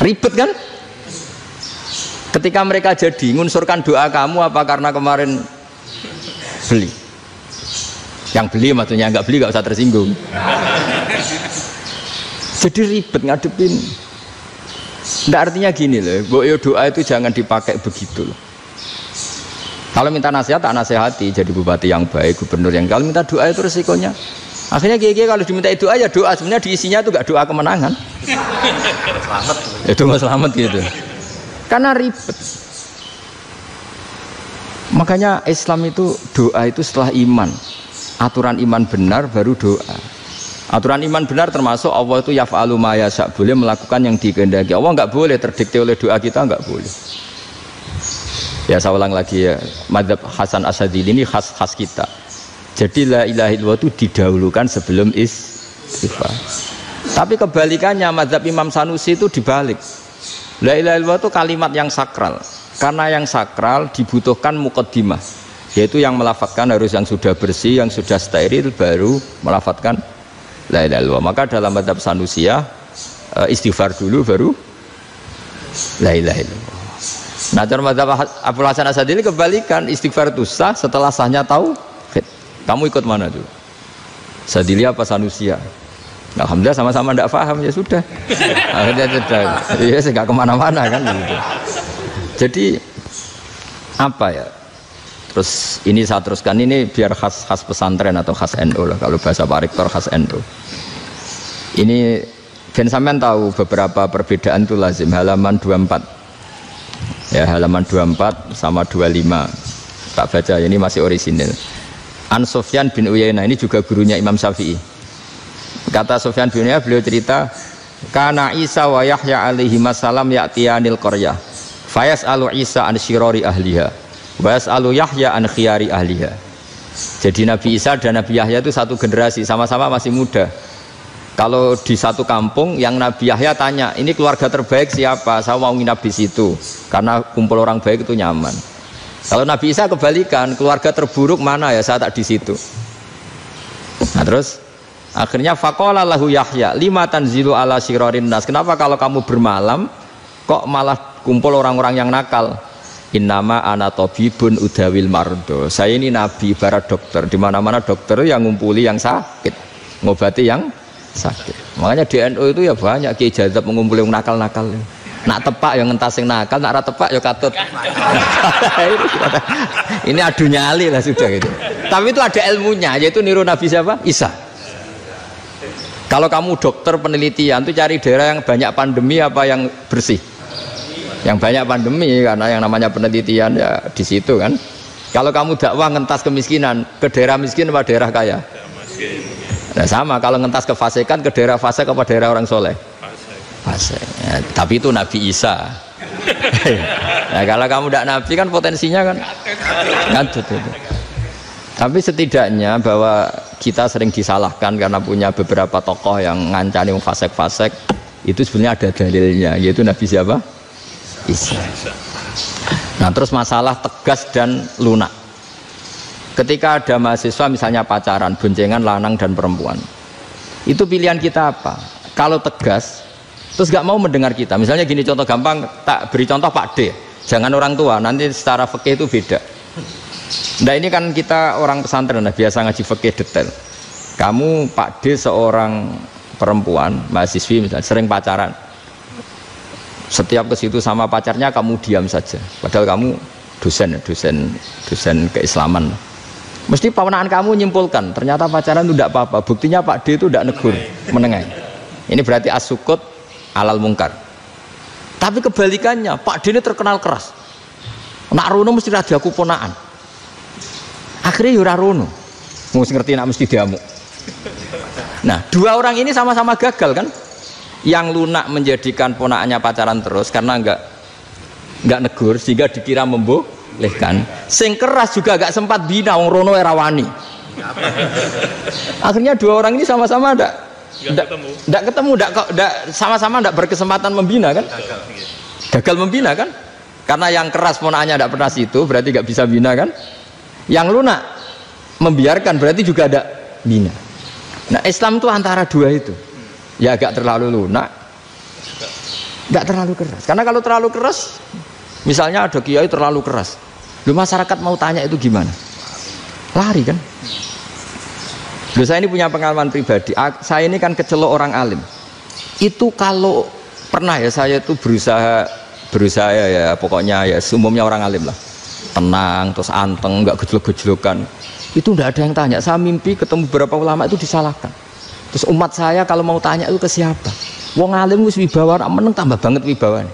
Ribet kan? Ketika mereka jadi ngunsurkan doa kamu apa karena kemarin beli? Yang beli maksudnya, nggak beli nggak usah tersinggung. Jadi ribet ngadepin. Nggak, artinya gini loh, boyo doa itu jangan dipakai begitu loh. Kalau minta nasihat tak nasihati, jadi bupati yang baik, gubernur yang. Kalau minta doa itu resikonya. Akhirnya kiai kalau diminta doa ya doa, sebenarnya diisinya itu nggak doa kemenangan. Selamat. Itu nggak selamat gitu. Karena ribet. Makanya Islam itu doa itu setelah iman. Aturan iman benar baru doa. Aturan iman benar termasuk Allah itu yaf'alu ma yasha, boleh melakukan yang dikehendaki. Allah nggak boleh terdikte oleh doa kita, nggak boleh. Ya saya ulang lagi ya, mazhab Hasan Asyadzili ini khas kita. Jadi la ilaha illallah itu didahulukan sebelum istighfar. Tapi kebalikannya mazhab Imam Sanusi itu dibalik. La ilaha illallah itu kalimat yang sakral. Karena yang sakral dibutuhkan muqaddimah, yaitu yang melafadzkan harus yang sudah bersih, yang sudah steril baru melafadzkan la ilaha illallah. Maka dalam mazhab Sanusiyah istighfar dulu baru la ilaha illallah. Nah, dalam mazhab Abul Hasan Asyadzili kebalikan, istighfar itu sah setelah sahnya tauhid. Kamu ikut mana dulu? Asyadzili apa Sanusiyah? Alhamdulillah sama-sama tidak paham, ya sudah. Akhirnya sudah, ya nggak kemana-mana kan gitu. Jadi apa ya? Terus ini saya teruskan, ini biar khas pesantren atau khas NU lah, kalau bahasa Pak Rektor khas NU. Ini Ben sampean tahu beberapa perbedaan itu lazim, halaman 24. Ya, halaman 24 sama 25. Tak baca, ini masih orisinil. An Sufyan bin Uyainah, ini juga gurunya Imam Syafi'i. Kata Sufyan bin Uyainah, beliau cerita, kana Isa wa Yahya alaihi masalam ya'tiyanil qaryah fayas'alu Isa an syirari ahliha wa yas'alu Yahya an khiyari ahliha. Jadi Nabi Isa dan Nabi Yahya itu satu generasi, sama-sama masih muda. Kalau di satu kampung yang Nabi Yahya tanya, ini keluarga terbaik siapa? Saya mau nginap di situ karena kumpul orang baik itu nyaman. Kalau Nabi Isa kebalikan, keluarga terburuk mana ya, saya tak di situ. Nah terus akhirnya faqala lahu Yahya lima tanzilu ala syirarin nas, kenapa kalau kamu bermalam kok malah kumpul orang-orang yang nakal? Innama ana tabibun udawil mardo, saya ini nabi ibarat dokter, di mana-mana dokter yang ngumpuli yang sakit, ngobati yang sakit. Makanya di NU itu ya banyak kiai jazab mengumpuli yang nakal-nakal. Nak tepak yang ngentas yang nakal, nak ra tepak ya katut. Ini adu nyali lah sudah gitu. Tapi itu ada ilmunya, yaitu niru Nabi siapa? Isa. Kalau kamu dokter penelitian itu cari daerah yang banyak pandemi apa yang bersih? Yang banyak pandemi, karena yang namanya penelitian ya di situ kan. Kalau kamu dakwah ngentas kemiskinan, ke daerah miskin apa daerah kaya? Nah sama, kalau ngentas kefasikan ke daerah fasik apa daerah orang soleh? Fasik. Ya, tapi itu Nabi Isa. Nah kalau kamu tidak Nabi kan potensinya kan ngadut itu. Tapi setidaknya bahwa kita sering disalahkan karena punya beberapa tokoh yang ngancani fasik-fasik, itu sebenarnya ada dalilnya, yaitu Nabi siapa? Isa. Nah terus masalah tegas dan lunak. Ketika ada mahasiswa misalnya pacaran, boncengan lanang dan perempuan, Itu pilihan kita apa? Kalau tegas, terus gak mau mendengar kita. Misalnya gini contoh gampang, tak beri contoh Pak D. Jangan orang tua, nanti secara fikih itu beda. Nah ini kan kita orang pesantren, biasa ngaji fikih detail. Kamu Pak D seorang perempuan, mahasiswi misalnya, sering pacaran. Setiap ke situ sama pacarnya kamu diam saja. Padahal kamu dosen keislaman. Mesti pamanaan kamu nyimpulkan, ternyata pacaran itu tidak apa-apa. Buktinya Pak D itu tidak negur, menengahi. Ini berarti as-sukut alal mungkar. Tapi kebalikannya, Pak D ini terkenal keras. Nak rono mesti radiaku ponaan. Akhirnya yura rono. Mesti ngerti nak mesti diamuk. Nah, dua orang ini sama-sama gagal kan? Yang lunak menjadikan ponaannya pacaran terus karena enggak negur sehingga dikira membolehkan. Sing keras juga gak sempat bina wong rono era wani. Akhirnya dua orang ini sama-sama enggak ketemu, sama-sama enggak berkesempatan membina kan? Gagal membina kan? Karena yang keras ponaannya enggak pernah situ, berarti enggak bisa bina kan? Yang lunak membiarkan berarti juga ada bina. Nah, Islam itu antara dua itu. Ya agak terlalu lunak, enggak terlalu keras. Karena kalau terlalu keras, misalnya ada kiai terlalu keras, lu masyarakat mau tanya itu gimana? Lari kan? Lu saya ini punya pengalaman pribadi. Saya ini kan kecelok orang alim. Itu kalau pernah ya saya itu berusaha ya pokoknya ya umumnya orang alim lah. Tenang, terus anteng, enggak gejlok-gejlokan. Itu enggak ada yang tanya. Saya mimpi ketemu beberapa ulama itu disalahkan. Terus umat saya kalau mau tanya itu ke siapa? Wong alim wis wibawa, meneng tambah banget wibawane.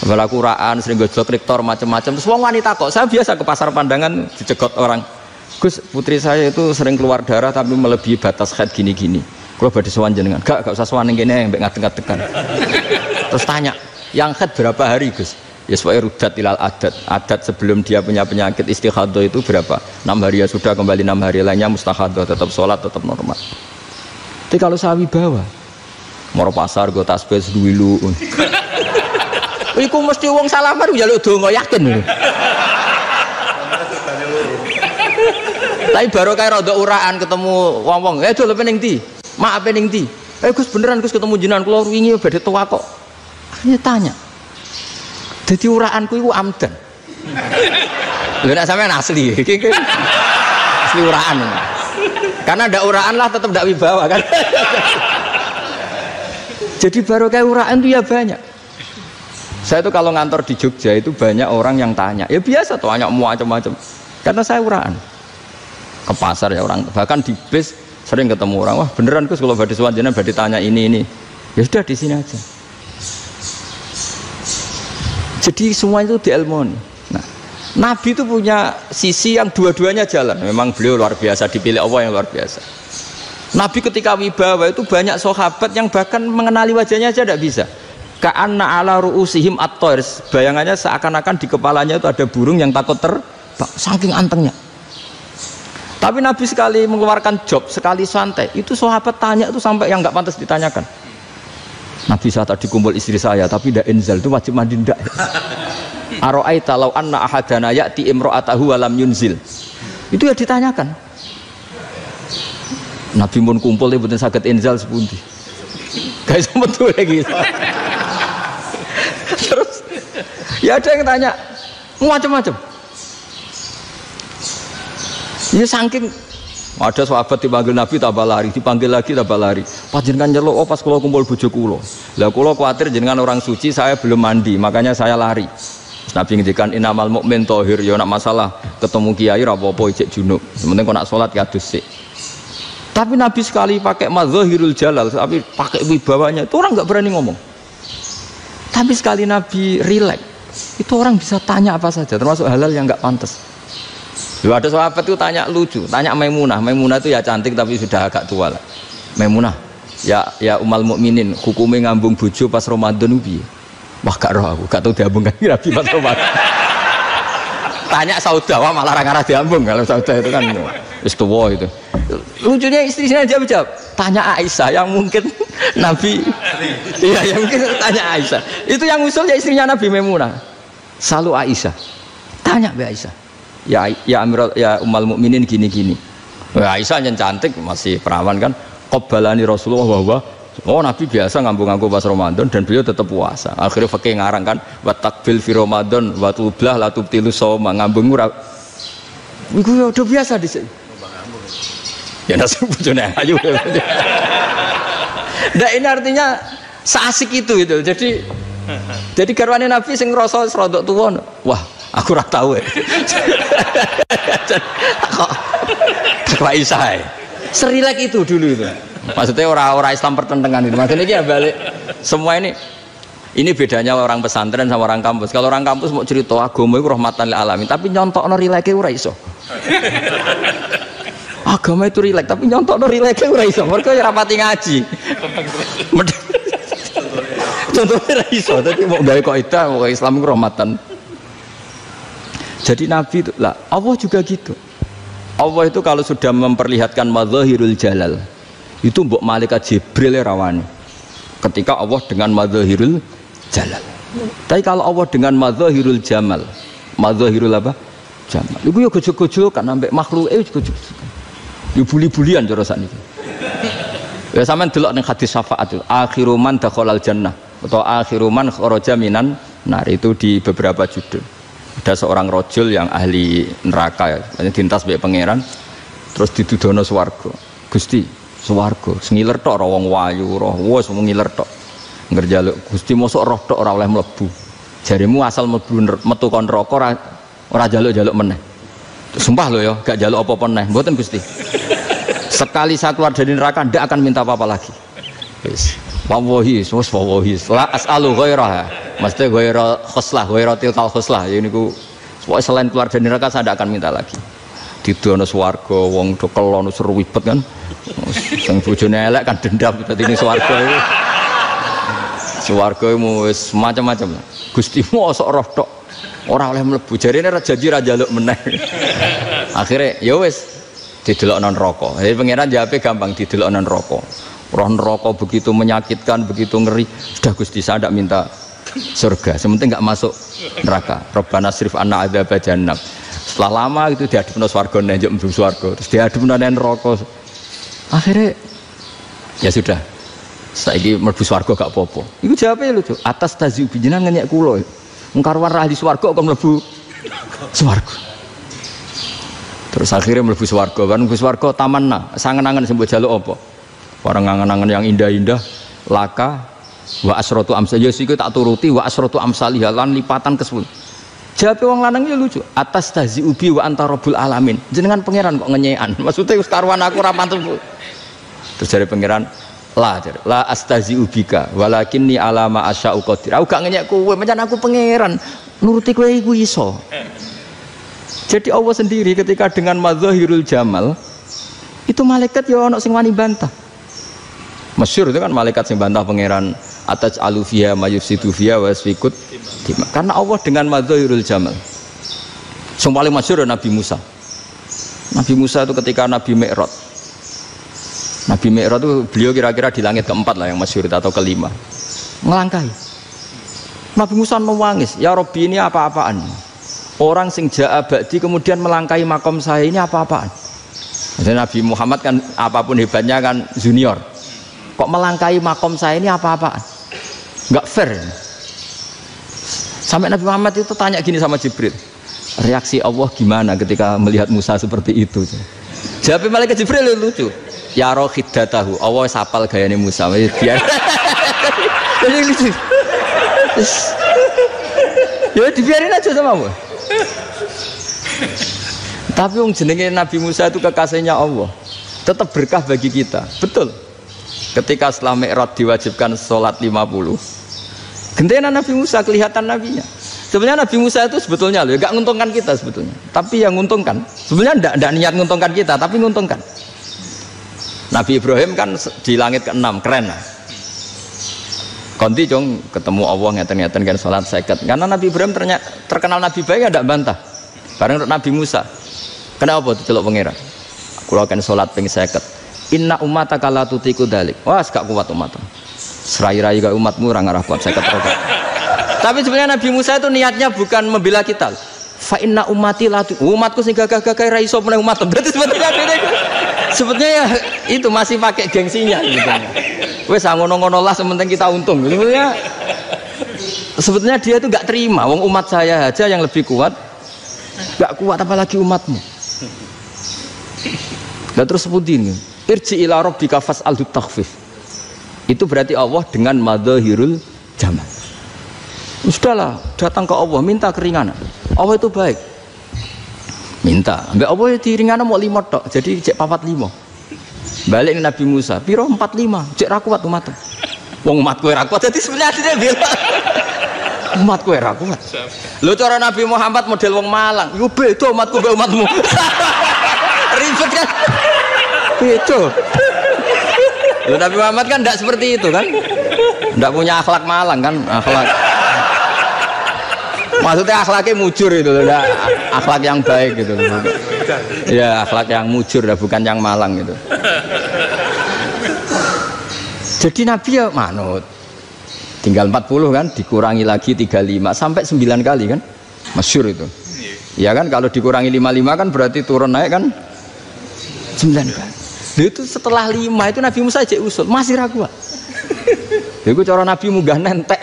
Bala Quran sering gojlok rektor macam-macam. Terus wong wanita kok, saya biasa ke pasar pandangan dicegot orang. Gus, putri saya itu sering keluar darah tapi melebihi batas haid gini-gini. Kalau badhe sowan jenengan, gak usah sowan ning kene mbek ngadeg-ngadegan. Terus tanya, yang haid berapa hari, Gus? Ya supaya rudat ilal adat sebelum dia punya penyakit istighadah itu berapa? 6 hari ya sudah, kembali 6 hari lainnya mustaghadah, tetap sholat, tetap normal. Tapi kalau saya wibawa, mau pasar gue tasbih seduwilu. Iku mesti wong salaman njaluk donga yakin. Tapi baru kayak rada uraan ketemu wong-wong, dol pening ndi? Maaf pening ndi? Gus beneran Gus ketemu jenengan kula wingi badhe tuwa kok. Akhirnya tanya. Dadi uraanku iku amdan. Lha nek sampean asli, iki asli uraan. Karena ada uraan lah tetap tidak wibawa kan. Jadi baru kayak uraan itu ya banyak. Saya itu kalau ngantor di Jogja itu banyak orang yang tanya. Ya biasa tuh banyak macam-macam. Karena saya uraan. Ke pasar ya orang, bahkan di bis sering ketemu orang. Wah beneran Gus kalau badhe sowan jenengan badhe tanya ini. Ya sudah di sini aja. Jadi semua itu diilmoni. Nabi itu punya sisi yang dua-duanya jalan. Memang beliau luar biasa, dipilih Allah yang luar biasa. Nabi ketika wibawa itu banyak sahabat yang bahkan mengenali wajahnya aja tidak bisa. Ka'anna ala ru'usihim at-tayr. Bayangannya seakan-akan di kepalanya itu ada burung yang takut terbang, saking antengnya. Tapi Nabi sekali mengeluarkan job, sekali santai, itu sahabat tanya itu sampai yang nggak pantas ditanyakan. Nabi saat tadi kumpul istri saya, tapi tidak inzal itu wajib mandi ndak. Aro'aita law anna ahadana ya'ti imra'atahu wa lam yunzil. Itu ya ditanyakan. Nabi pun kumpul dia betul saged inzal sepundi. Guys betul lagi. Terus ya ada yang tanya macam-macam. Ya saking ada sahabat dipanggil Nabi tambah lari, dipanggil lagi tambah lari. Panjenengan nyeluk, oh pas kula kumpul bojo kula. Lah kula kuwatir jenengan orang suci, saya belum mandi, makanya saya lari. Nabi ngendikan innamal mukmin thahir, ya nak masalah ketemu kiai ra apa-apa ijek junub. Sementing kok nak salat ya dusik. Tapi Nabi sekali pakai madzahirul jalal, tapi pakai wibawanya, itu orang enggak berani ngomong. Tapi sekali Nabi rileks, itu orang bisa tanya apa saja, termasuk halal yang enggak pantas. Lalu ada sahabat itu tanya lucu, tanya Maimunah. Maimunah itu ya cantik tapi sudah agak tua lah. Maimunah, ya umal mukminin, hukumnya ngambung bojo pas Ramadan piye? Wah gak roh aku, gak tahu diambung kan Nabi pas Ramadan. Tanya Saudah, wah malah orang-orang diambung. Kalau Saudah itu kan wis tuwa itu. Lucunya istrinya jawab, tanya Aisyah yang mungkin Nabi. Iya, yang mungkin tanya Aisyah. Itu yang usulnya istrinya Nabi Maimunah. Selalu Aisyah. Tanya Mbak Aisyah. Ya Amiral, ya umal mukminin gini-gini. Aisyah yang cantik masih perawan kan. Qabbalani Rasulullah bahwa Nabi biasa ngambung-ngambung pas Ramadan dan beliau tetap puasa. Akhirnya fakih ngarang kan wa takbil fi Ramadan wa tublah la tubtilu shauma ngambung ora. Iku ya udah biasa di sini. Ya nasib bojone ayu. Nah ini artinya seasik itu gitu. Jadi garwane Nabi sing ngrasa rodok tuwa. Wah, aku ora tau. Kok iso ae. Serilek itu dulu itu. Maksudnya orang Islam pertentangan itu. Maksudnya ini ya balik semua ini bedanya orang pesantren sama orang kampus. Kalau orang kampus mau cerita agama itu rahmatan lil alamin, tapi nyontokno rileke ora iso. Agama itu rilek, tapi nyontokno rileke ora iso. Mergo ya rapati ngaji. Contohnya ora iso, tapi mau gawe kaidah mau Islam itu rahmatan. Jadi Nabi itu lah, Allah juga gitu. Allah itu kalau sudah memperlihatkan madzahirul jalal itu mbok malaikat Jibril rawani ketika Allah dengan madzahirul jalal. Tapi kalau Allah dengan madzahirul jamal, madzahirul apa? Jamal. Iku yo gojok-gojok kan ambek makhluke gojok. Yo buli-bulian cara sakniki. Ya sampean delok ning hadis syafaat itu, akhiru man dakhalal jannah atau akhiru man kharaja minan nar itu di beberapa judul. Ada seorang rojul yang ahli neraka ya, dintas mbek pangeran terus didudono swarga. Gusti, swarga sengiler tok ora wong wayu roh wis ngiler tok ngerjaluk Gusti mosok roh tok ora oleh mlebu jarimu asal mlebu metu kon neraka ora jaluk-jaluk meneh sumpah lho ya gak jaluk apa-apa meneh mboten Gusti sekali saya keluar dari neraka ndak akan minta apa-apa lagi wis wallahi la as'alu ghairaha mesti ghaira khoslah ghaira tilkal khoslah ya niku pokoke selain keluar dari neraka saya ndak akan minta lagi didono swarga wong do kelon seru wibet kan sing bojone elek kan dendam dadi ning swarga iku swarga wis macam-macam Gusti mosok roh tok ora oleh mlebu jarine ra janji ra njaluk meneh akhire ya wis didelokno neraka jadi pangeran jawabe gampang didelokno neraka roh neraka begitu menyakitkan begitu ngeri sudah Gusti saya ndak minta surga sementing enggak masuk neraka Rabbana srif anna adzab jahannam. Setelah lama itu diadepno swarga njuk mlebu swarga terus diadepno nang neraka akhirnya ya sudah saiki mlebu swarga gak apa-apa iku jawabe lucu atas tazi jenengan ngenyek kula mengkarwan ahli swarga kok mlebu swarga terus akhirnya mlebu swarga kan mlebu swarga tamanna sangen-angen sing mbok jaluk apa barang angen-angen yang indah-indah laka wa asratu amsal ya siku tak turuti wa asratu amsalih lan lipatan ke-10 jawab wong lanang ya lucu atas tazi ubi wa anta rabbul alamin jenengan pangeran kok ngenyekan maksudnya wis karuan aku ora pantes terus dari pangeran la astazi ubika walakinni alama asya'u qadir aku gak ngenyek kowe pancen aku pangeran nuruti kowe iku iso jadi Allah sendiri ketika dengan madzahirul jamal itu malaikat ya ono sing wani bantah masyhur itu kan malaikat sing bantah pangeran atas alufia mayufsidu fiha wasfikut karena Allah dengan madzahirul jamal yang paling masyhur Nabi Musa itu ketika Nabi Mi'raj itu beliau kira-kira di langit keempat lah yang masyhur atau kelima ngelangkai Nabi Musa nangis ya Rabbi ini apa-apaan orang sing ja'a ba'di kemudian melangkai makom saya ini apa-apaan jadi Nabi Muhammad kan apapun hebatnya kan junior kok melangkai makom saya ini apa-apaan nggak fair sampai Nabi Muhammad itu tanya gini sama Jibril reaksi Allah gimana ketika melihat Musa seperti itu jawab malaikat Jibril lucu ya roh hiddatahu Allah sapal gayanya Musa biar jadi lucu ya dibiarin aja sama Allah tapi yang jenenge Nabi Musa itu kekasihnya Allah tetap berkah bagi kita betul ketika setelah Mi'raj diwajibkan sholat 50 gentenan Nabi Musa kelihatan nabinya sebenarnya Nabi Musa itu sebetulnya loh gak nguntungkan kita sebetulnya tapi yang nguntungkan sebenarnya tidak niat nguntungkan kita tapi nguntungkan Nabi Ibrahim kan di langit ke-6 keren lah konti dong ketemu Allah ngeten-ngeten kan sholat seket karena Nabi Ibrahim terkenal Nabi baik tidak bantah bareng Nabi Musa kenapa itu celok pengira kalau kan sholat ping seket inna umataka la tutiku dalik wah gak kuat umat serai-rai gak umatmu orang arah kuat 50 rokaat tapi sebenarnya Nabi Musa itu niatnya bukan membela kita fa inna ummati la umatku sing gagah-gagah ra iso meneh umat berarti sebetulnya ya Itu masih pakai gengsinya gitu. Wes ngono-ngono lah sementing kita untung. Sebetulnya dia itu nggak terima. Wong umat saya aja yang lebih kuat, nggak kuat apalagi umatmu. Dan terus sebutin, irji ila rabbika fas'alhu takhfif. Itu berarti Allah dengan madzahirul jamal. Sudahlah, datang ke Allah minta keringanan. Allah itu baik. Minta, mbak Allah ya diringanan mau 5 tok, jadi cek 45. Balik ke Nabi Musa, piro 45, cek ra kuat umat. Wong umat kowe ra kuat, jadi sebenarnya dia bilang umat kowe ra kuat. Lho cara Nabi Muhammad model wong Malang, yo beda umatku mbek umatmu. Ribet kan? Beda. Lho Nabi Muhammad kan enggak seperti itu kan? Enggak punya akhlak Malang kan, akhlak. Maksudnya akhlaknya mujur itu loh, akhlak yang baik gitu loh. Ya akhlak yang mujur, bukan yang Malang gitu. Jadi Nabi ya manut. Tinggal 40 kan, dikurangi lagi 35 sampai 9 kali kan, masyhur itu. Ya kan kalau dikurangi 55 kan berarti turun naik kan 9 kali. Itu setelah 5 itu Nabi Musa aja usul, masih ragu. Itu cara Nabi munggah nentek.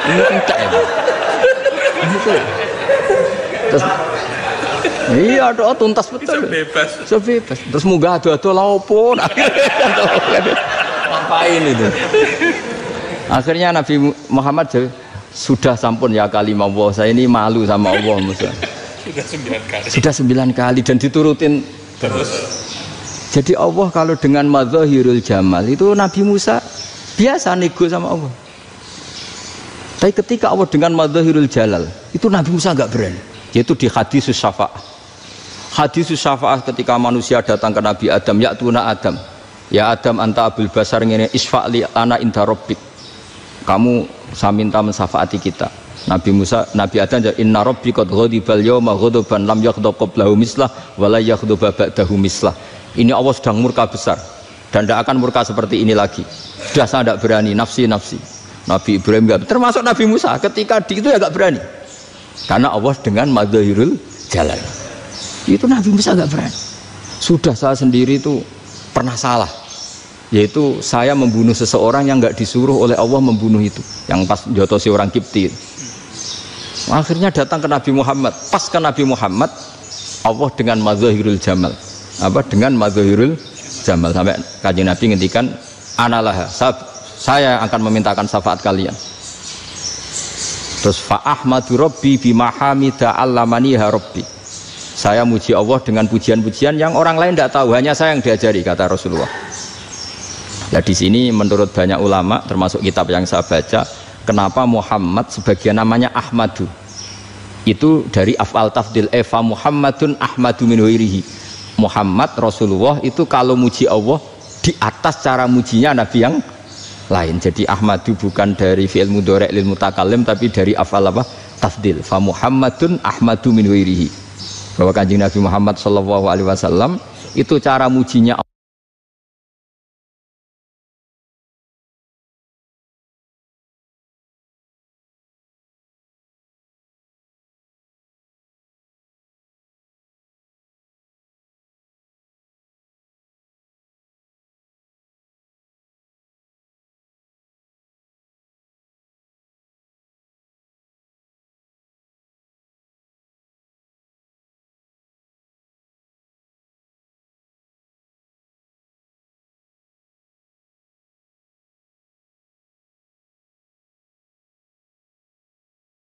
Ini entek ya. Terus iya doa tuntas betul. Sebebas. Terus munggah ado-ado laopo. Ngapain itu? Akhirnya Nabi Muhammad sudah sampun ya kalimah Allah, saya ini malu sama Allah Musa. Sudah 9 kali dan diturutin terus. Jadi Allah kalau dengan madzahirul jamal itu Nabi Musa biasa nego sama Allah. Tapi ketika Allah dengan madzahirul jalal itu Nabi Musa enggak berani. Yaitu di hadisus syafa'ah. Hadisus syafa'ah ketika manusia datang ke Nabi Adam, ya'tuna Adam. Ya Adam anta abul basar ngene isfa'li ana inda rabbik. Kamu saya minta mensafaati kita. Nabi Musa, Nabi Adam inna rabbi qad ghadibal yawma ghadaban lam yaghdab qablahu mislah wa la yaghdab ba'dahu mislah. Ini Allah sedang murka besar dan tidak akan murka seperti ini lagi. Sudah saya tidak berani, nafsi. Nabi Ibrahim enggak, termasuk Nabi Musa ketika itu ya enggak berani. Karena Allah dengan madzahirul jalal. Itu Nabi Musa enggak berani. Sudah saya sendiri itu pernah salah. Yaitu saya membunuh seseorang yang enggak disuruh oleh Allah membunuh itu. Yang pas jotosi orang Kipti. Akhirnya datang ke Nabi Muhammad. Pas ke Nabi Muhammad Allah dengan madzahirul jamal. Dengan madzahirul jamal sampai Kanjeng Nabi ngendikan analah saya akan memintakan syafaat kalian. Terus fa ahmadu rabbi bima hamida allamaniha rabbi. Saya muji Allah dengan pujian-pujian yang orang lain tidak tahu, hanya saya yang diajari, kata Rasulullah. Nah di sini menurut banyak ulama termasuk kitab yang saya baca, kenapa Muhammad sebagian namanya Ahmadu? Itu dari af'al tafdil fa Muhammadun ahmadu min ghairihi. Muhammad Rasulullah itu kalau muji Allah di atas cara mujinya Nabi yang lain. Jadi Ahmadu bukan dari fi'il mudhari' lil mutakallim tapi dari af'al apa? Tafdil. Fa Muhammadun ahmadu min ghairihi. Bahwa Kanjeng Nabi Muhammad sallallahu alaihi wasallam itu cara mujinya